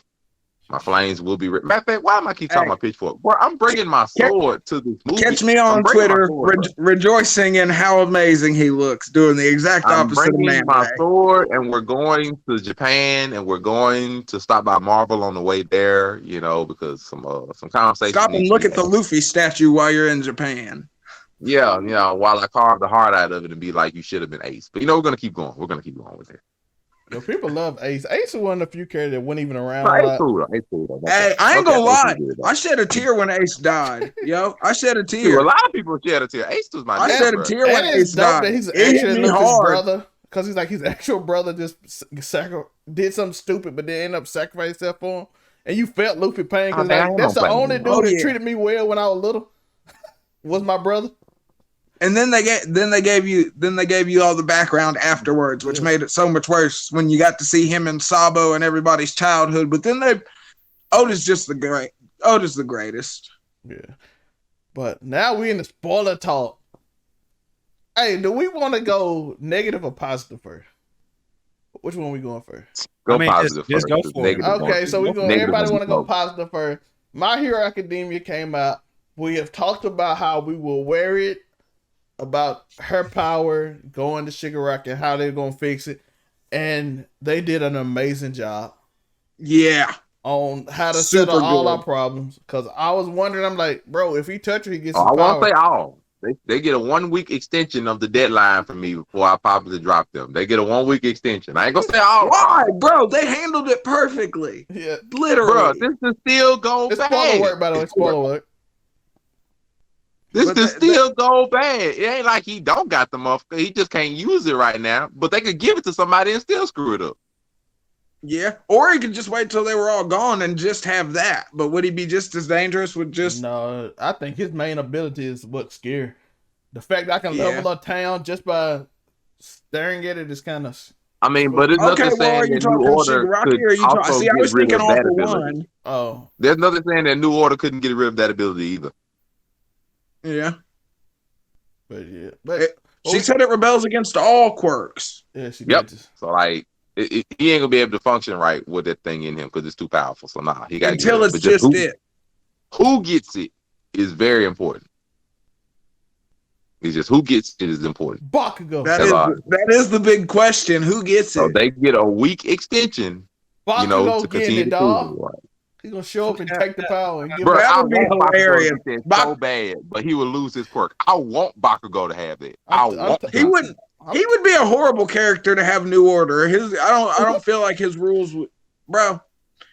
my flames will be. Matter of fact, why am I keep talking about pitchfork? Boy, I'm bringing my sword to this movie. Catch me on Twitter rejoicing in how amazing he looks, doing the exact opposite of man. My sword, and we're going to Japan, and we're going to stop by Marvel on the way there. Because some conversation. Stop and look at the Luffy statue while you're in Japan. Yeah, while I carve the heart out of it and be like, you should have been Ace. But we're gonna keep going. We're gonna keep going with it. Yo, people love Ace. Ace is one of the few characters that wasn't even around. Ace cool. Hey, I ain't gonna lie. I shed a tear when Ace died. I shed a tear. A lot of people shed a tear. Ace was my dad. I shed a tear when Ace died. He's actually his brother, because he's like his actual brother just did something stupid, but then ended up sacrificing himself for him. And you felt Luffy pain because that's the only dude that treated me well when I was little. Was my brother. And then they gave you all the background afterwards, which made it so much worse when you got to see him and Sabo and everybody's childhood. But then Oda's the greatest. Yeah. But now we in the spoiler talk. Hey, do we want to go negative or positive first? Which one are we going first? Positive just go for it. Okay, so everybody want to go positive first. My Hero Academia came out. We have talked about how we will wear it, about her power going to Shigaraki and how they're going to fix it. And they did an amazing job. Yeah. On how to settle all our problems. Because I was wondering, I'm like, bro, if he touch her, he gets I won't say all. They get a 1 week extension of the deadline from me before I probably drop them. They get a 1 week extension. I ain't going to say all. Why, bro? They handled it perfectly. Yeah. Literally. Bro, this is still go bad. It's spoiler work, by the way. Spoiler work. This is still go bad. It ain't like he don't got the motherfucker. He just can't use it right now. But they could give it to somebody and still screw it up. Yeah. Or he could just wait till they were all gone and just have that. But would he be just as dangerous with just... No, I think his main ability is what's scary. The fact that I can level a town just by staring at it is kind of... I mean, but it's nothing saying that New Order could also get rid of that ability. Oh. There's nothing saying that New Order couldn't get rid of that ability either. Yeah. But she said it rebels against all quirks. Yeah, she did. So like he ain't gonna be able to function right with that thing in him because it's too powerful. So he got until it's just it. Who gets it is very important. It's just who gets it is important. Bakugo. That is the big question. Who gets it? So they get a week extension. Bakugo to continue it, dog. He's gonna show up and take the power and give it. That would be hilarious. So bad, but he would lose his quirk. I want Bakugo to have it. He wouldn't. He would be a horrible character to have New Order. I don't feel like his rules would. Bro,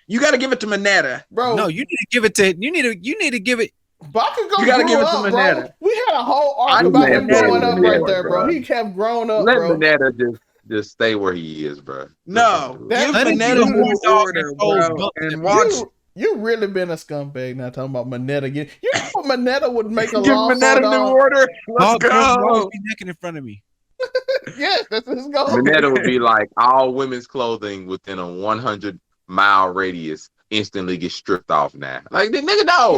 you got to give it to Mineta. Bro, no, you need to give it to. You need to give it. Bakugo. You got to give it to Mineta. Bro. We had a whole arc about him growing up right there, bro. He kept growing up, Let bro. Mineta just stay where he is, bro. No, give Mineta New Order, bro, and watch. You really been a scumbag now talking about Mineta again. You know what Mineta would make a give Mineta New Order. Let's go. He's necking in front of me. Yes, that's his goal. Mineta would be like all women's clothing within a 100-mile radius instantly get stripped off now. Like the nigga no.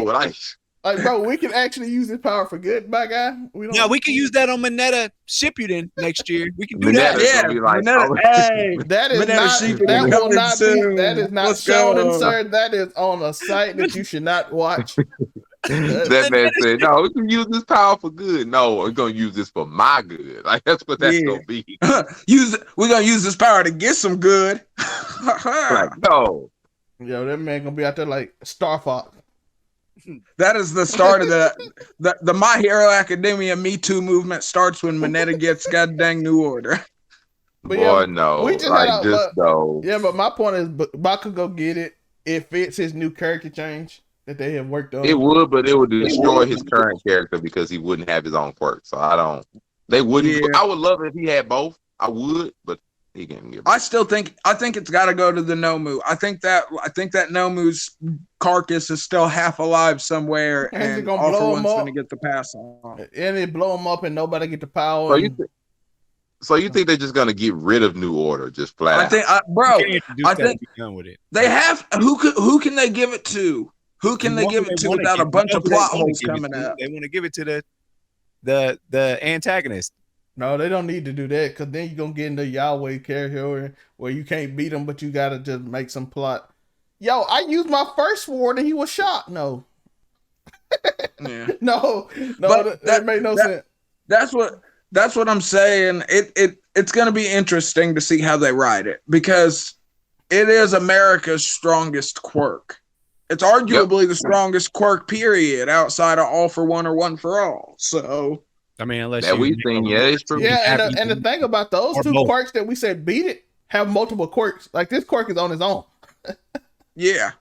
Like, bro, we can actually use this power for good, my guy. We can use that on Mineta Shippuden next year. We can do that. Yeah, Mineta, that is that is not shown, sir. That is on a site that you should not watch. That man said, "No, we can use this power for good. No, we're gonna use this for my good. Like that's what that's gonna be. We're gonna use this power to get some good. Like no, yo, that man gonna be out there like Star Fox." That is the start of the My Hero Academia Me Too movement starts when Mineta gets god dang New Order. Boy, no. We just like just no. Yeah, but my point is, Bakugo get it if it's his new character change that they have worked on. It would, but it would destroy his current character because he wouldn't have his own quirk. So I don't. They wouldn't. Yeah. I would love it if he had both. I would, but he can't get both. I think it's got to go to the Nomu. I think that Nomu's carcass is still half alive somewhere, and All For One's going to get the pass on. And they blow him up, and nobody get the power. So you think they're just gonna get rid of New Order just flat out? I think done with it. They have who can they give it to? Who can they give it to without a bunch of plot holes coming out? They want to give it to the antagonist. No, they don't need to do that because then you're gonna get into Yahweh character where you can't beat him, but you gotta just make some plot. Yo, I used my first sword and he was shot. No. Yeah. no, that made no sense. That's what I'm saying. It's going to be interesting to see how they write it because it is America's strongest quirk. It's arguably the strongest quirk period outside of All For One or One For All. So I mean, unless that we've seen, it's true. Yeah, and the thing about those two quirks that we said beat it have multiple quirks. Like this quirk is on its own. Yeah.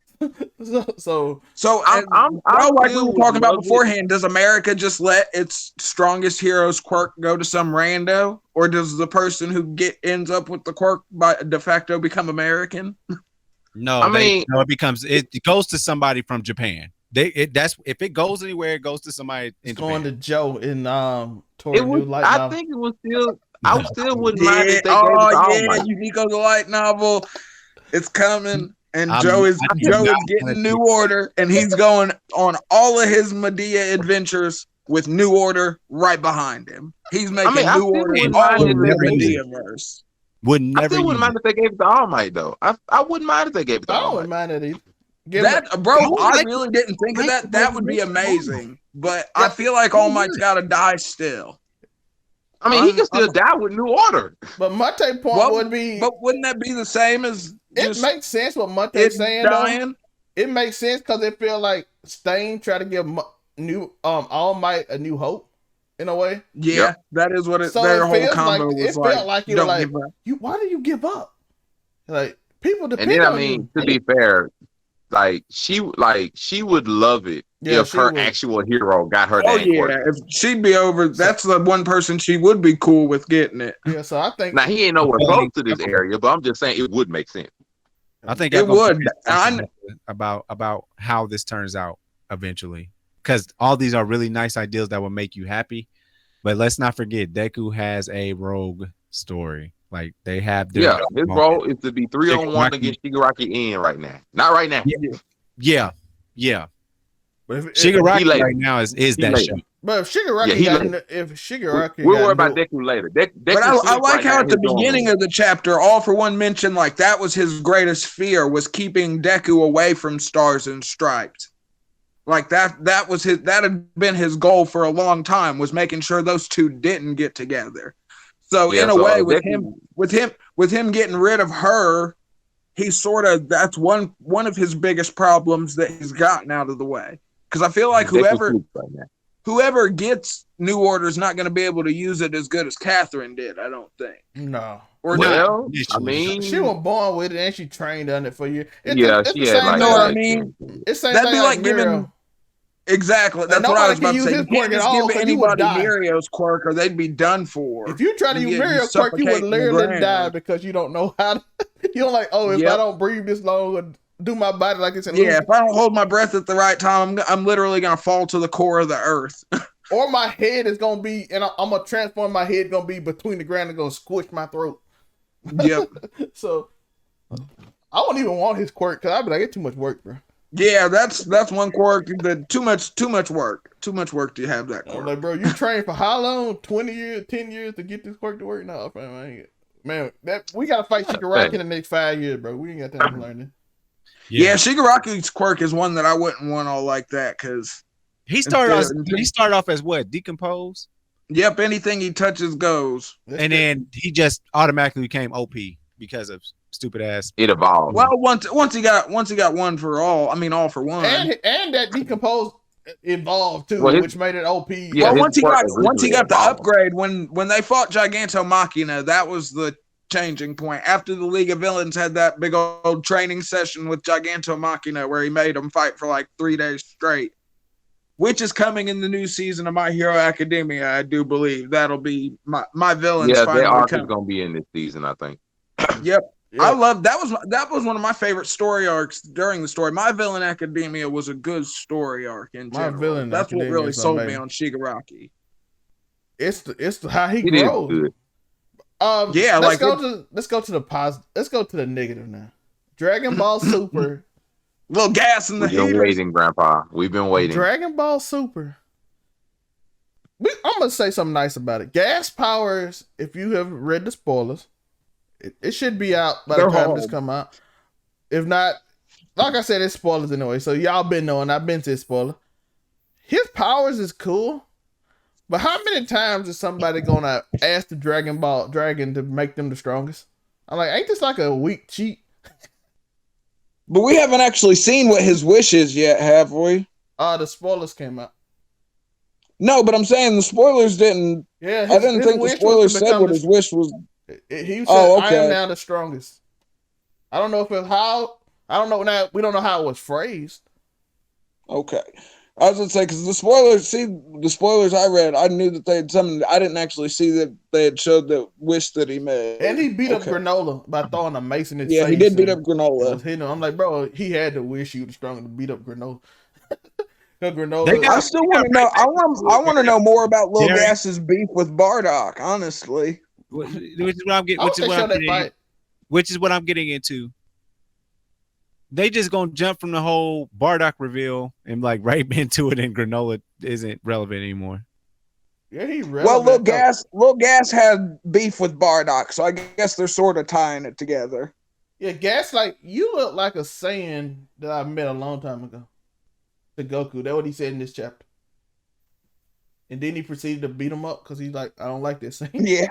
So I'm like we were talking about beforehand. Does America just let its strongest hero's quirk go to some rando, or does the person who ends up with the quirk by de facto become American? No, it goes to somebody from Japan. If it goes anywhere, it goes to somebody. It's going to Joe in New Light I Novel. think it was still. I still wouldn't mind if they gave it to All Might. Unico the Light Novel. It's coming. And Joe is getting New Order, and he's going on all of his Medea adventures with New Order right behind him. He's making New Order all over the Medea-verse. I still wouldn't mind if they gave it to All Might, though. I wouldn't mind if they gave it to All Might. I wouldn't mind it either. I really didn't think of that. That would be amazing. But I feel like All Might's got to die still. I mean, he can still die with New Order. But Montay's point would be... But wouldn't that be the same as... It makes sense what Montay's saying, though. It makes sense because it feels like Stain try to give All Might a new hope, in a way. Yeah, that is what their whole combo was like. It felt like it was like, why do you give up? Like, people depend on you. And then, I mean, to be fair, she would love it if her actual hero got her name. If she'd be over, that's the one person she would be cool with getting it. Yeah, so I think now he ain't nowhere close to this area, but I'm just saying it would make sense. I think it would. About how this turns out eventually, because all these are really nice ideas that will make you happy. But let's not forget, Deku has a rogue story. Like they have. His role is to be 3-on-1 against Shigaraki in right now. Not right now. Yeah. But Shigaraki right now is that show. But if Shigaraki, we'll worry about Deku later. But I like how at the beginning of the chapter, All For One mentioned like that was his greatest fear was keeping Deku away from Stars and Stripes. Like that had been his goal for a long time, was making sure those two didn't get together. So in a way, with him getting rid of her, he's that's one of his biggest problems that he's gotten out of the way. Because I feel like whoever gets New Order is not going to be able to use it as good as Catherine did, I don't think. No. I mean, she was born with it and she trained on it for you. That'd be like giving. Exactly. That's what I was about to say. You can't just give anybody Mirio's quirk or they'd be done for. If you try to use Mirio's quirk, you would literally die because you don't know how to. You don't if I don't breathe this long or do my body like it's an illusion. If I don't hold my breath at the right time, I'm literally going to fall to the core of the earth. Or my head is going to be, and I'm going to transform my head, going to be between the ground and going to squish my throat. Yep. So, I wouldn't even want his quirk because I'd be like, it's too much work, bro. Yeah, that's one quirk. Too much work. Too much work to have that quirk. Like, bro, you trained for how long? 20 years, 10 years to get this quirk to work? No, man, we got to fight Shigaraki in the next 5 years, bro. We ain't got time to learn it. Yeah, Shigaraki's quirk is one that I wouldn't want all like that because he started off as what? Decompose? Yep, anything he touches goes. And then he just automatically became OP because of stupid ass. It evolved. Well, once he got One For All, I mean All For One. And that Decompose evolved too, which made it OP. Yeah, once he got the upgrade when they fought Giganto Machina, that was the changing point. After the League of Villains had that big old training session with Gigantomachina where he made them fight for like 3 days straight, which is coming in the new season of My Hero Academia, I do believe. That'll be my villains. Yeah, finally their arc coming. is going to be in this season, I think. Yep. I love that was one of my favorite story arcs during the story. My Villain Academia was a good story arc in general. That's what really sold me on Shigaraki. It's how he grows. Good. Yeah, let's go to the positive. Let's go to the negative now. Dragon Ball Super. Little gas in the heaters. We've been waiting, Grandpa. We've been waiting. Dragon Ball Super. I'm gonna say something nice about it. Gas powers. If you have read the spoilers, it should be out by the time this come out. If not, like I said, it's spoilers anyway. So y'all been knowing. I've been to his spoiler. His powers is cool, but how many times is somebody gonna ask the Dragon to make them the strongest? I'm like, ain't this like a weak cheat? But we haven't actually seen what his wish is yet, have we? The spoilers came out. No, but I'm saying the spoilers didn't. Yeah, I didn't think the spoilers said what his wish was. He said, I am now the strongest. I don't know if it's how. I don't know now. We don't know how it was phrased. Okay. I was going to say, because the spoilers I read, I knew that they had something. I didn't actually see that they had showed the wish that he made. And he beat up Granola by throwing a mace in his face. Yeah, he did beat up Granola. I'm like, bro, he had to wish you the strongest to beat up Granola. Granola. I still want to know. I want to know more about Lil Gas's beef with Bardock, honestly. Which is what I'm getting. Which is what I'm getting into. They just gonna jump from the whole Bardock reveal and like right into it, and Granola isn't relevant anymore. Yeah, he relevant. Well, Lil Gas had beef with Bardock, so I guess they're sort of tying it together. Yeah, Gas, like you look like a Saiyan that I met a long time ago. To Goku, that's what he said in this chapter. And then he proceeded to beat him up because he's like, I don't like this Saiyan. Yeah.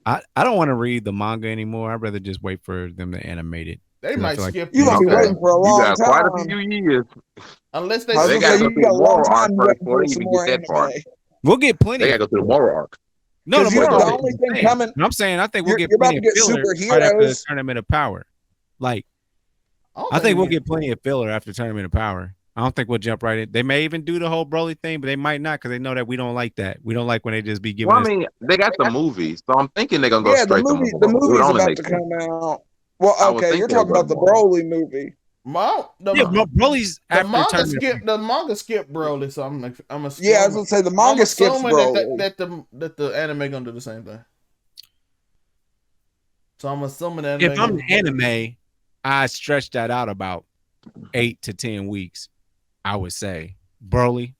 I don't want to read the manga anymore. I'd rather just wait for them to animate it. They might skip. You might be waiting for a long time. Quite a few years. Unless they got to go through the moral arc first before they even get that far. We'll get plenty. They got to go through the moral arc. No, the only thing coming. I'm saying I think we'll get plenty of filler right after the Tournament of Power. Like, I think we'll get plenty of filler after Tournament of Power. I don't think we'll jump right in. They may even do the whole Broly thing, but they might not because they know that we don't like that. We don't like when they just be giving. Well, I mean, they got the movie, so I'm thinking they're gonna go straight to the movie's about to come out. Well, okay, you're talking about the Broly movie. Broly's after the manga skipped Broly, so I'm assuming. Yeah, I was gonna say the manga skips Broly. That the anime gonna do the same thing. So I'm assuming that if I'm the anime, I stretch that out about 8 to 10 weeks. I would say Broly.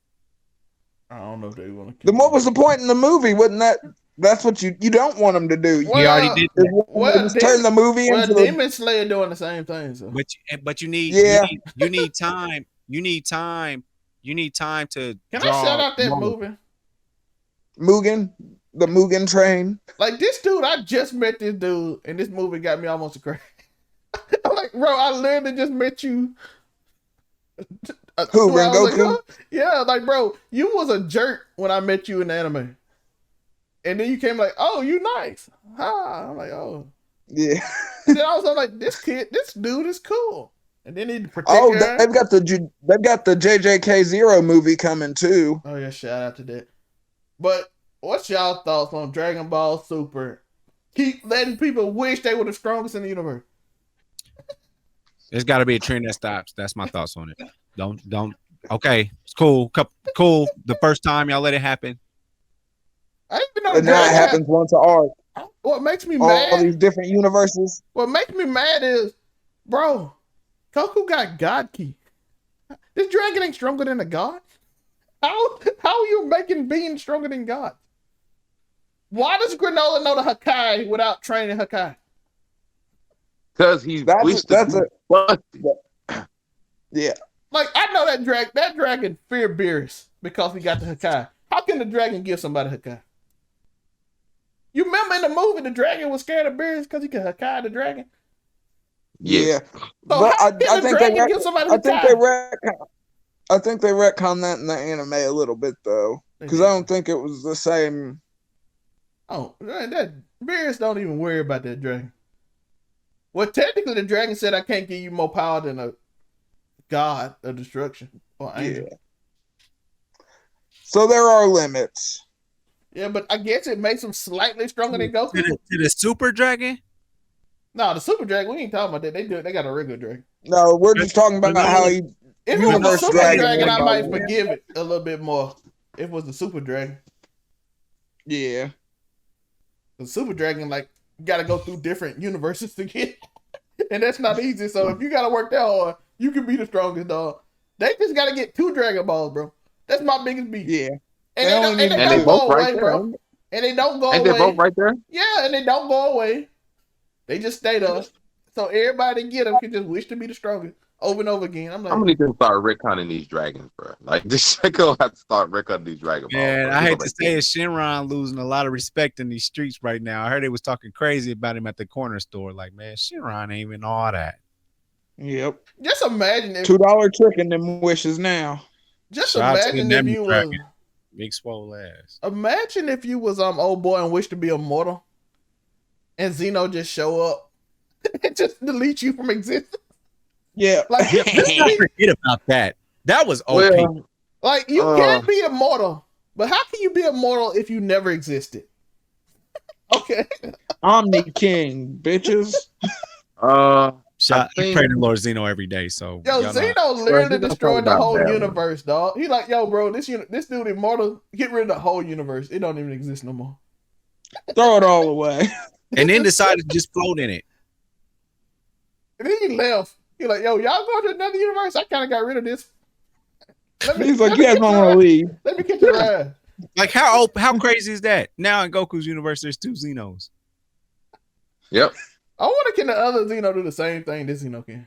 I don't know if they want to. Then what was the point in the movie? Wasn't that? That's what you don't want them to do. He already did that. Turn the movie into Demon Slayer doing the same thing. So. But you need you need time. You need time to. Can I shout out that movie? The Mugen Train. Like this dude, I just met this dude, and this movie got me almost crazy. I'm like, bro, I literally just met you. Who, Rengoku? Like, yeah, like, bro, you was a jerk when I met you in the anime. And then you came like, oh, you nice. I'm like, oh. Yeah. And then I was like, this dude is cool. And then he protect they've got the JJK0 movie coming too. Oh yeah, shout out to that. But what's y'all thoughts on Dragon Ball Super? Keep letting people wish they were the strongest in the universe. There's got to be a trend that stops. That's my thoughts on it. Don't. Okay, it's cool. Cool. The first time y'all let it happen. I ain't been and now it happens once an arc. What makes me mad? All these different universes. What makes me mad is, bro, Goku got God Ki. This dragon ain't stronger than a god. How are you making being stronger than God? Why does Granola know the Hakai without training Hakai? Because he's yeah. Like I know that dragon fear Beerus because he got the Hakai. How can the dragon give somebody Hakai? You remember in the movie the dragon was scared of Beerus because he could Hakai the dragon? Yeah. So but I think they retcon that in the anime a little bit though. Because I don't think it was the same. Oh, that Bears don't even worry about that dragon. Well, technically, the dragon said I can't give you more power than a god of destruction or angel. Yeah. So there are limits. Yeah, but I guess it makes him slightly stronger than Goku. To the super dragon? No, the super dragon, we ain't talking about that. They got a regular dragon. No, we're just talking about how he. If it was the super dragon, I might forgive it a little bit more. If it was the super dragon. Yeah. The super dragon, like, you got to go through different universes to get. And that's not easy. So if you got to work that hard, you can be the strongest dog. They just got to get 2 Dragon Balls, bro. That's my biggest beef. Yeah. And they don't go away, bro. And they don't go away. Ain't they both right there? Yeah, and they don't go away. They just stay there. So everybody get them can just wish to be the strongest over and over again. I'm like, I'm gonna need to start retconning these dragons, bro. Like this shit gonna have to start retconning these Dragon Balls. Man, I hate to say it, Shenron losing a lot of respect in these streets right now. I heard they was talking crazy about him at the corner store. Like, man, Shenron ain't even all that. Yep. just imagine if $2 trick in them wishes now. just Shout out to imagine them if you Dragon. was Big swole ass. imagine if you was old boy and wish to be immortal, and Zeno just show up and just delete you from existence. Yeah. Like, I forget about that. That was OP. Well, like you can be immortal, but how can you be immortal if you never existed? Okay. Omni King, bitches. Shout, I pray to Lord Zeno every day. So Yo, Zeno literally destroyed the whole universe, dog. He like, yo, bro, this dude immortal. Get rid of the whole universe. It don't even exist no more. Throw it all away. and then decided to just float in it. And then he left. He like, yo, y'all going to another universe? I kind of got rid of this. He's like, you guys don't want to leave. Let me get your ass. Like how crazy is that? Now in Goku's universe, there's 2 Zenos. Yep. I wonder can the other Zeno do the same thing this Zeno can?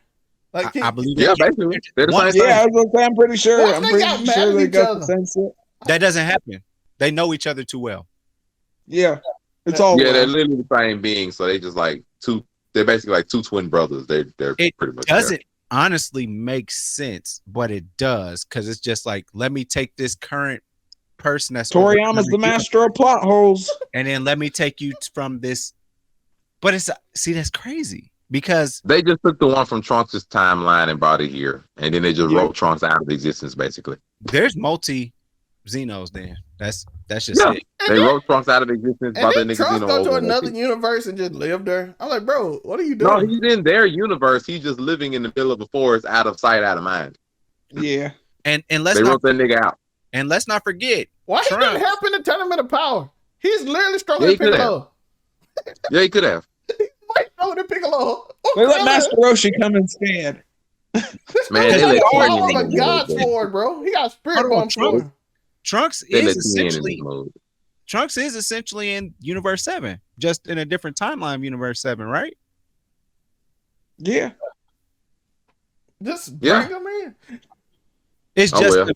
Like, I believe. Yeah, basically. They're the same thing. Yeah, I was gonna say, I'm pretty sure. What if I'm they pretty got mad sure at they each got other? the same shit. That doesn't happen. They know each other too well. Yeah, it's all. Yeah, love. they're literally the same being. So they just like 2. They're basically like 2 twin brothers. They're It pretty much. doesn't honestly make sense, but it does because it's just like, let me take this current person that's Toriyama's the master of plot holes. and then let me take you from this. But that's crazy because They just took the one from Trunks' timeline and brought it here, and then they just wrote Trunks out of existence, basically. there's multi Zenos. Then that's just it. They wrote Trunks out of existence, And brought that then nigga Trunks Zeno go to over. another universe and just live there. I'm like, bro, what are you doing? No, he's in their universe. He's just living in the middle of a forest, out of sight, out of mind. Yeah, And let's They not wrote that nigga out. and let's not forget. Why he didn't Trunks. help in the tournament of power? He's literally stronger Yeah, he than Piccolo. Yeah, he could have. Way stronger than Piccolo. they let Master Roshi come instead. This Man, man they got let the Tien power in of a his god mode, sword, bro. He got spirit Hold on, bomb sword. Trunks They let is Tien in his essentially mode. Trunks is essentially in Universe 7, just in a different timeline of Universe 7, right? Yeah, Just Yeah. bring him in. It's Oh, just well. a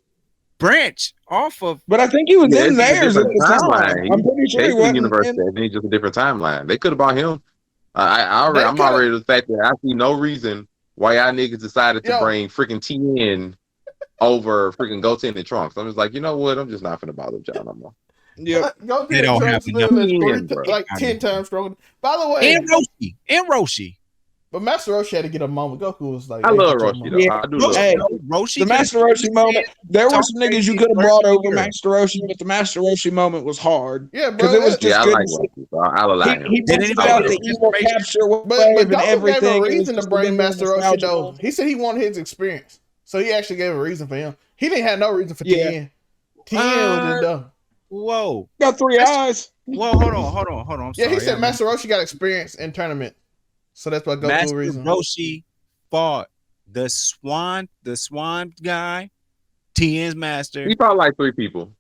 branch off of. but I think he was Yeah, in it's just a theirs at different the time. timeline. I'm pretty sure he Basically, wasn't. universe in- said he's just a different timeline. They could have bought him. I'm already the fact that I see no reason why y'all niggas decided to bring freaking Tien over freaking Goten and Trunks. I'm just like, you know what? I'm just not finna bother with y'all no more. Yep. Go They get don't Trunks have enough literally Tien, bro. like 10 times stronger. By the way, And Roshi. but Master Roshi had to get a moment. Goku was like, I hey, love get your Roshi moment. though. Yeah. I do love Hey, Roshi. Roshi. The Master Roshi moment. There were some niggas you could have brought over Master Roshi, but the Master Roshi moment was hard. Yeah, Because bro. it was just Yeah, I good. like to see. Roshi. So I'll allow him. He Did busted anybody out get the the evil information? capture wave But and Goku gave everything. a It was reason to just bring a Master nostalgia Roshi though. moment. He said he wanted his experience, so he actually gave a reason for him. He didn't have no reason for Tien. Tien was just dumb. Whoa. Got 3 eyes. Well, hold on. I'm Yeah, sorry. he said Master Roshi got experience in tournament, so that's why Goku Master reason. Roshi fought the Swan guy, Tien's master, He fought like 3 people.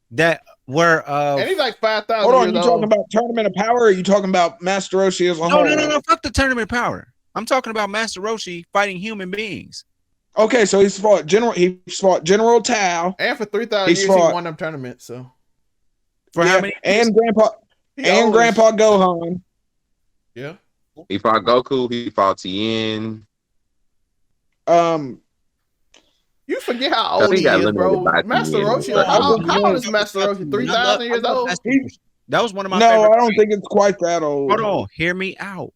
that were And he's like 5,000 Hold on, years you old. talking about Tournament of Power, or are you talking about Master Roshi as a whole? no, fuck the tournament power. I'm talking about Master Roshi fighting human beings. Okay, so he's fought General Tao. And for 3,000 He's years, fought- he won them tournaments. So For how many? And he always- Grandpa Gohan. Yeah. He fought Goku. He fought Tien. You forget how I old think he got is, limited bro. by Master 10. Roshi, But how old is Master Roshi? 3,000 years old? That was one of my No, favorite I don't think it's quite that old. Hold on, hear me out.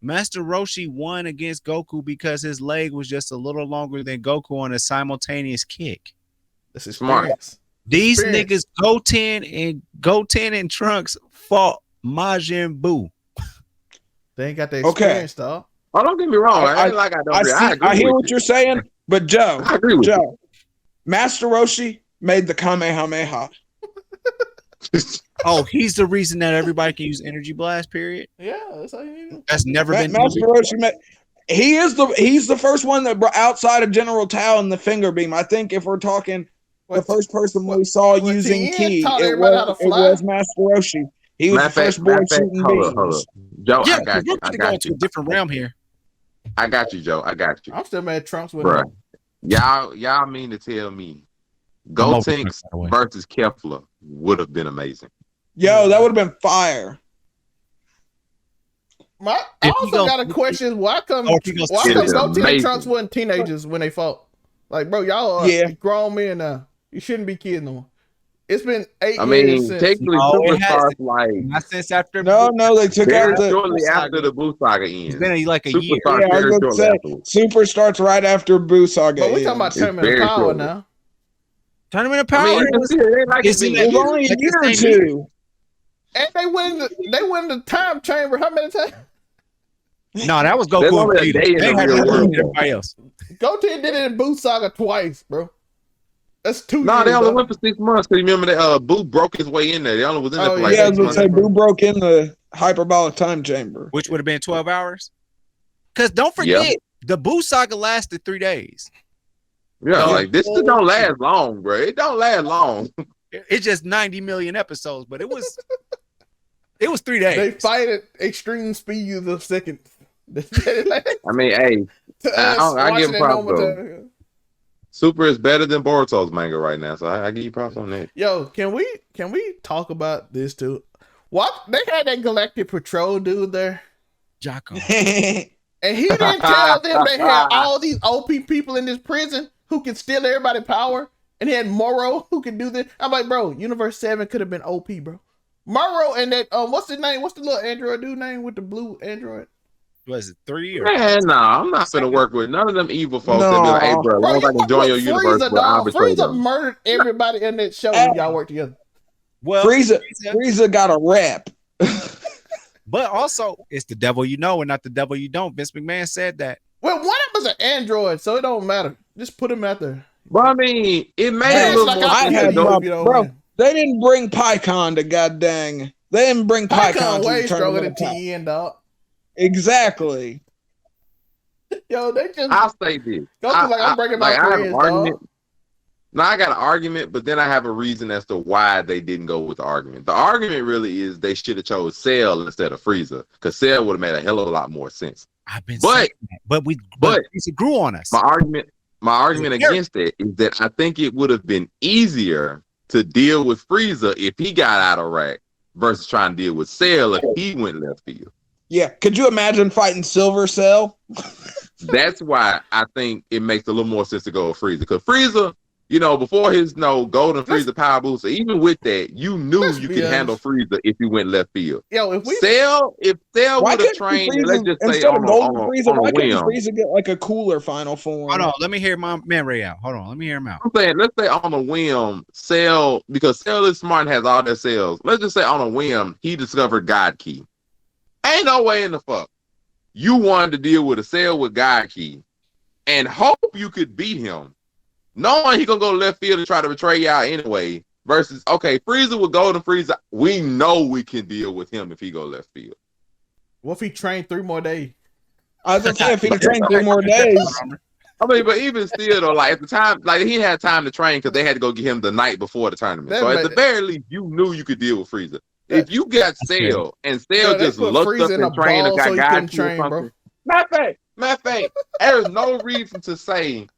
Master Roshi won against Goku because his leg was just a little longer than Goku on a simultaneous kick. This is smart. These niggas Goten and Trunks fought Majin Buu. They ain't got the experience, though. Oh, don't get me wrong. I hear what you're saying, but Joe, I agree with you. Master Roshi made the Kamehameha. Oh, he's the reason that everybody can use Energy Blast. Period. Yeah, that's how you. That's never been. Master Roshi. He's the first one that brought outside of General Tao and the finger beam. I think if we're talking the first person we saw using ki, it was Master Roshi. He was the first boy shooting beams. Joe, yeah, I got you. We're going to a different realm here. I got you, Joe. I got you. I'm still mad Trunks with him. Y'all mean to tell me Gotenks versus Kefla would have been amazing? Yo, that would have been fire. I also got a question. Why come Goten and Trunks wasn't teenagers when they fought? Like, bro, y'all are grown men now. You shouldn't be kids no more. It's been 8 years since. Technically, Superstars like not since after. No, they took out shortly after the Buu Saga ends. It's been like a year. Yeah, I was gonna say Super starts right after Buu Saga. But we talking about Tournament of Power now. Tournament of Power. It's only a year or two. And they went in the time chamber. How many times? No, that was Goku. They had everybody else. Goten did it in Buu Saga twice, bro. That's 2 years. No, they only went for 6 months. Cause remember that Buu broke his way in there. They only was in there for like 6 months. I was gonna say Buu broke in the hyperbolic time chamber, which would have been 12 hours. Because don't forget, the Buu Saga lasted 3 days. Yeah, like this don't last long, bro. It don't last long. It's just 90 million episodes, but it was 3 days. They fight at extreme speeds of seconds. I mean, hey, I give props though. Super is better than Boruto's manga right now, so I give you props on that. Yo, can we talk about this too? What they had that Galactic Patrol dude there, Jocko, and he didn't tell them they had all these OP people in this prison who can steal everybody's power, and he had Moro who can do this. I'm like, bro, Universe 7 could have been OP, bro. Moro and that what's his name? What's the little android dude name with the blue android? Was it 3 or? Man, no, I'm not gonna work with none of them evil folks that be like, hey, bro, as long as I can join your universe, Frieza murdered everybody in that show when y'all work together. Well, Frieza got a rap. But also, it's the devil you know and not the devil you don't. Vince McMahon said that. Well, one of them is an android, so it don't matter. Just put him out there. But I mean, it made a little more. Bro, they didn't bring PyCon to goddamn. They didn't bring PyCon way to stronger than TN, dog. Exactly. Yo, they just. I'll say this. I'm breaking my friends, dog. Now I got an argument, but then I have a reason as to why they didn't go with the argument. The argument really is they should have chose Cell instead of Frieza, because Cell would have made a hell of a lot more sense. I've been saying that, but Frieza grew on us. My argument against it is that I think it would have been easier to deal with Frieza if he got out of Rack versus trying to deal with Cell if he went left field. Yeah, could you imagine fighting Silver Cell? That's why I think it makes a little more sense to go with Frieza, because Frieza, you know, before his golden Frieza power boost, even with that, you knew you could handle Frieza if you went left field. Yo, if Cell would have trained, let's just say on a whim. Frieza get like a cooler final form? Hold on, let me hear my man Ray out. Hold on, let me hear him out. I'm saying, let's say on a whim, Cell, because Cell is smart and has all their cells. Let's just say on a whim, he discovered God Key. Ain't no way in the fuck you wanted to deal with a Cell with God Key and hope you could beat him, knowing he gonna go left field and try to betray y'all anyway, versus, okay, Frieza with Golden Frieza, we know we can deal with him if he go left field. What if he trained 3 more days? I was gonna say, if he trained 3 more days. I mean, but even still, though, like at the time, like he had time to train because they had to go get him the night before the tournament. So at the very least, you knew you could deal with Frieza. If you got Cell and Cell just looked up and trained a guy, matter of fact, there's no reason to say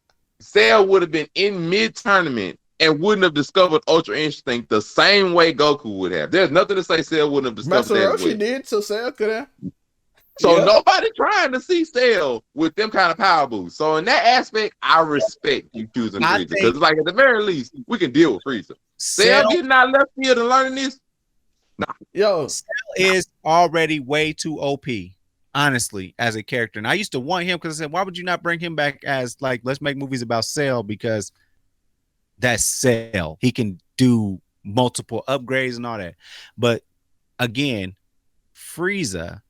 Cell would have been in mid-tournament and wouldn't have discovered Ultra Instinct the same way Goku would have. There's nothing to say Cell wouldn't have discovered that. Masaroshi did, so Cell could have. So nobody trying to see Cell with them kind of power boosts. So in that aspect, I respect you choosing Frieza, because like at the very least, we can deal with Frieza. Cell getting out left field and learning this. Yo, Cell is already way too OP, honestly, as a character. And I used to want him because I said, why would you not bring him back as like, let's make movies about Cell, because that's Cell. He can do multiple upgrades and all that. But again, Frieza,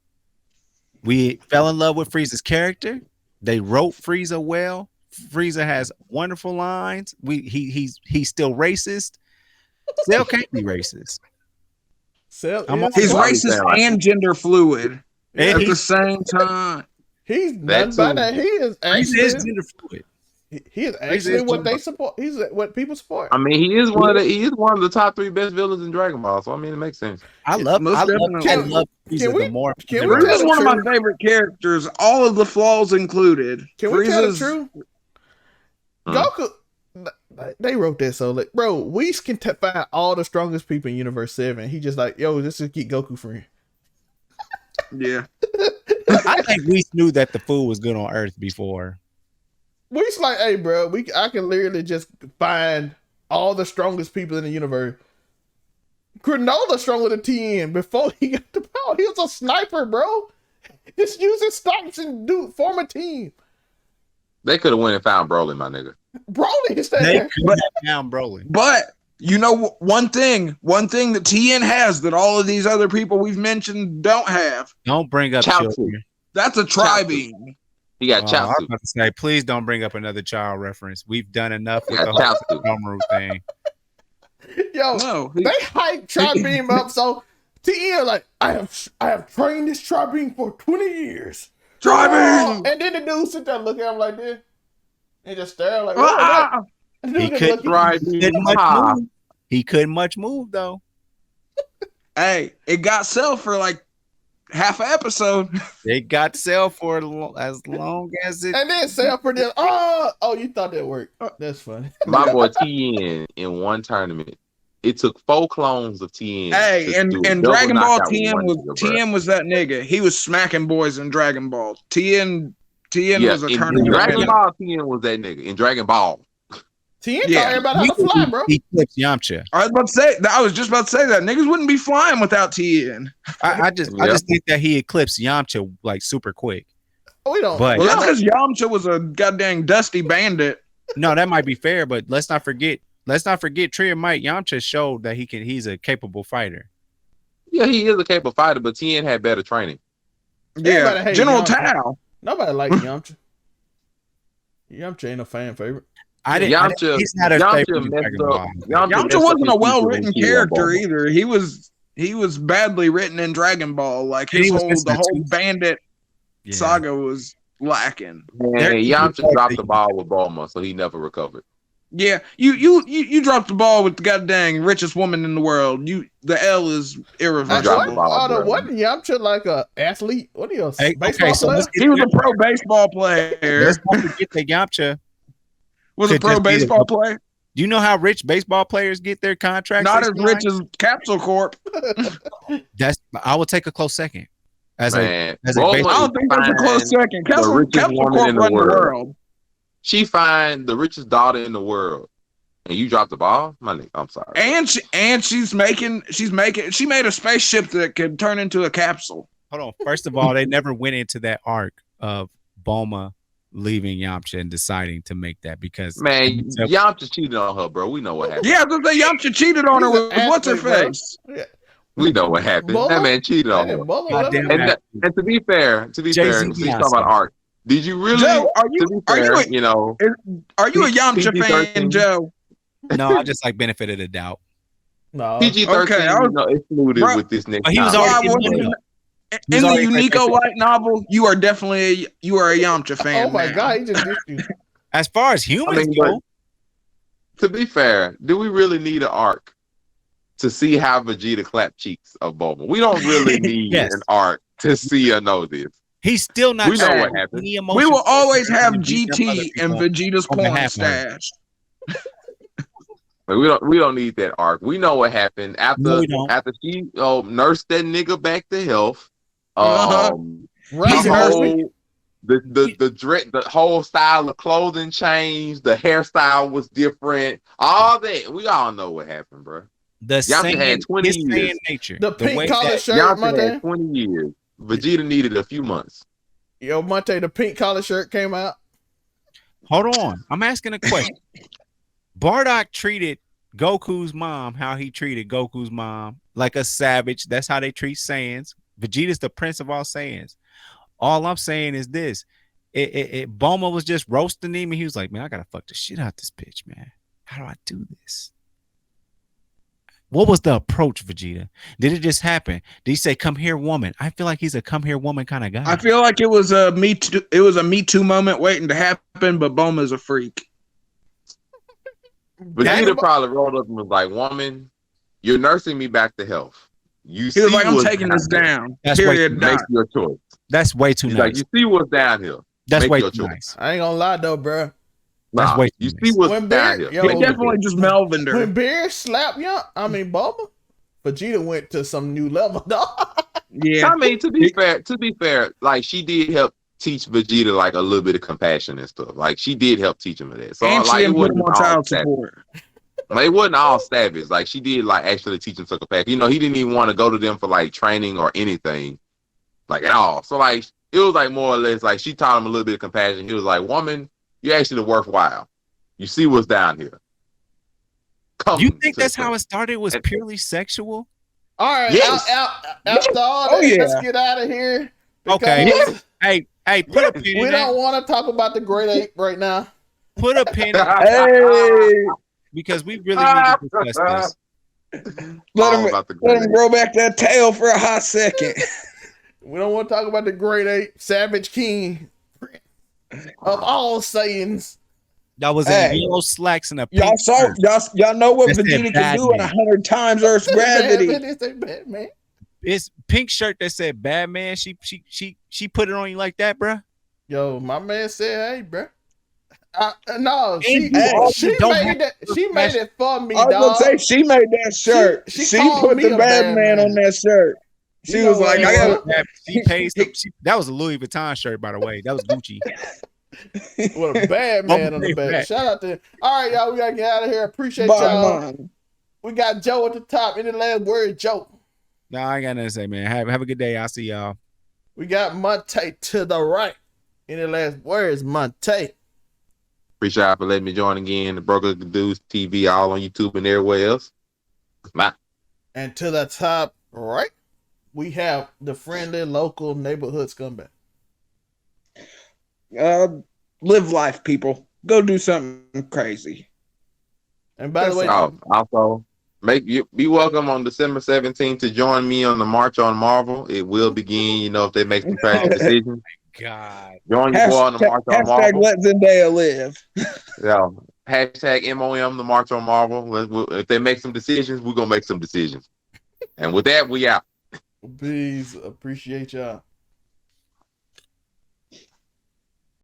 we fell in love with Frieza's character. They wrote Frieza well. Frieza has wonderful lines. He's still racist. Cell can't be racist. Cell he's racist and gender fluid And at the same time. He's nothing but that. He is actually gender fluid. He is actually what they support. He's what people support. I mean, he is one of the top 3 best villains in Dragon Ball. So I mean, it makes sense. I love Frieza the more. Frieza's one of my favorite characters, all of the flaws included. Can we tell the truth? Goku, they wrote that so like, bro, Whis can find all the strongest people in Universe 7. He just like, yo, this is get Goku friend. Yeah. I think we knew that the food was good on Earth before. Whis like, hey, bro, I can literally just find all the strongest people in the universe. Granola stronger than Tien before he got the power. He was a sniper, bro. Just using snipes and form a team. They could have went and found Broly, my nigga. Broly is there. They could have found Broly. But you know one thing that Tien has that all of these other people we've mentioned don't have. Don't bring up children. That's a tri-beam. He got I was Chaozu. about to say, please don't bring up another child reference. We've done enough with the whole Mamoru thing. Yo, No, they hype Tri-Beam up so Tien like, I have trained this Tri-Beam for 20 years. Tri-Beam! And then the dude sit there looking at him like this and just stare like, He couldn't much move though. Hey, it got Cell for like half an episode. It got Cell for as long as it. And then Cell for them. Oh, you thought that worked. That's funny. My boy Tien in one tournament. It took 4 clones of Tien. Hey, and Dragon Ball Tien was that nigga. He was smacking boys in Dragon Ball. Tien was a tournament. Dragon Ball Tien was that nigga. In Dragon Ball. Tien taught everybody how to fly, bro. He clips Yamcha. I was just about to say that. Niggas wouldn't be flying without Tien. I just think that he eclipsed Yamcha like super quick. We don't. But well, that's because Yamcha was a goddamn dusty bandit. No, that might be fair, but let's not forget Tree Might Yamcha showed that he's a capable fighter. Yeah, he is a capable fighter, but Tien had better training. Yeah, General Tao. Nobody likes Yamcha. Yamcha ain't a fan favorite. He's not a favorite. Yamcha wasn't a well-written character either. He was badly written in Dragon Ball. Like the whole bandit saga was lacking. Yamcha dropped the ball with Bulma, so he never recovered. Yeah, you dropped the ball with the goddamn richest woman in the world. The L is irreversible. Wasn't Yamcha like a athlete? What are you? He was a pro baseball player. Let's not forget that Yamcha was a pro baseball player. Do you know how rich baseball players get their contracts? Not as rich as Capsule Corp. I will take a close second. I don't think that's a close second. Capsule Corp run the world. She find the richest daughter in the world, and you drop the ball, my nigga. I'm sorry. And she made a spaceship that could turn into a capsule. Hold on. First of all, they never went into that arc of Bulma leaving Yamcha and deciding to make that because Yamcha cheated on her, bro. We know what happened. Yeah, because Yamcha cheated on her with what's her face. Yeah. We know what happened. That man cheated on her. And to be fair, since you talking about arc. Did you really? Joe, are you a Yamcha fan, Joe? No, I just like benefit of the doubt. No. PG-13 excluded with this nigga. He was already in the Unico light novel. You are a Yamcha fan. Oh my god, he just did you. As far as humans go, to be fair, do we really need an arc to see how Vegeta clap cheeks of Bulma? We don't really need an arc to see or know this. He's still not. We know what happened. We will always have GT and Vegeta's porn stash. We don't need that arc. We know what happened after she nursed that nigga back to health. The whole style of clothing changed. The hairstyle was different. All that we all know what happened, bro. The Yamcha had 20 his years. Saiyan nature. The pink collar shirt, Yamcha Montay. had 20 years. Vegeta needed a few months. Yo, Montay, the pink collar shirt came out. Hold on. I'm asking a question. Bardock treated Goku's mom how he treated Goku's mom, like a savage. That's how they treat Saiyans. Vegeta's the prince of all Saiyans. All I'm saying is this. Bulma was just roasting him, and he was like, man, I gotta fuck the shit out this bitch, man. How do I do this? What was the approach, Vegeta? Did it just happen? Did he say, come here, woman? I feel like he's a come here, woman kind of guy. I feel like it was a Me Too. It was a Me Too moment waiting to happen, but Bulma's a freak. Vegeta probably rolled up and was like, woman, you're nursing me back to health. He was like, I'm taking this down. That's period. Make your choice. That's way too He's nice. like, you see what's down here. That's Make way your too choice. nice. I ain't gonna lie though, bro. That's way too you nice. see what's When down Bear- here. yo, They definitely just Melvined her. When Bear slapped Bulma, Vegeta went to some new level, dog. Yeah. I mean, to be fair, like she did help teach Vegeta like a little bit of compassion and stuff. Like she did help teach him that. So And she like it didn't put him wasn't on all child savage. support. Like, it wasn't all savage. Like she did like actually teach him some compassion. You know, he didn't even want to go to them for like training or anything, like at all. So like it was like more or less like she taught him a little bit of compassion. He was like, woman, you're actually worthwhile. You see what's down here. Come You think to that's the- how it started? Was purely sexual? All right, Yes. after all Oh, that, yeah. let's get out of here. Okay. because Hey, put a pin We in that. don't want to talk about the Great Ape right now. Put a pin in that Hey, because we really need to discuss this. let All him about the let him grade. grow back that tail for a hot second. We don't want to talk about the Great Ape, Savage King of all Saiyans. That was Hey. in yellow slacks and a pink Y'all saw shirt. y'all know what That's that Vegeta can do in Batman. 100 times Earth's gravity. It's a Batman. It's pink shirt that said "Bad Man." She put it on you like that, bruh. Yo, my man said, "Hey, bro." No, And she you also don't made have that. She made it for me, I was dog. gonna say she made that shirt. She She called put me the a bad man on that shirt. She You know was like, what, I yo? got She paid some. That was a Louis Vuitton shirt, by the way. That was Gucci. What a bad man on the Bad. back. Shout out to. All right, y'all. We gotta get out of here. Appreciate bottom y'all. line. We got Joe at the top. Any last word, Joe? No, I ain't got nothing to say, man. Have a good day. I'll see y'all. We got Montay to the right. Any last words, Montay? Appreciate y'all for letting me join again. The Broker Dudes TV, all on YouTube and everywhere else. Bye. And to the top right, we have the friendly local neighborhood scumbag. Live life, people. Go do something crazy. And by the way, Also, be welcome on December 17th to join me on the March on Marvel. It will begin, if they make some tragic decisions. God. Join your boy on the March on Hashtag Marvel. let Zendaya live. Yeah. Hashtag MOM the March on Marvel. If they make some decisions, we're gonna make some decisions. And with that, we out. please appreciate y'all.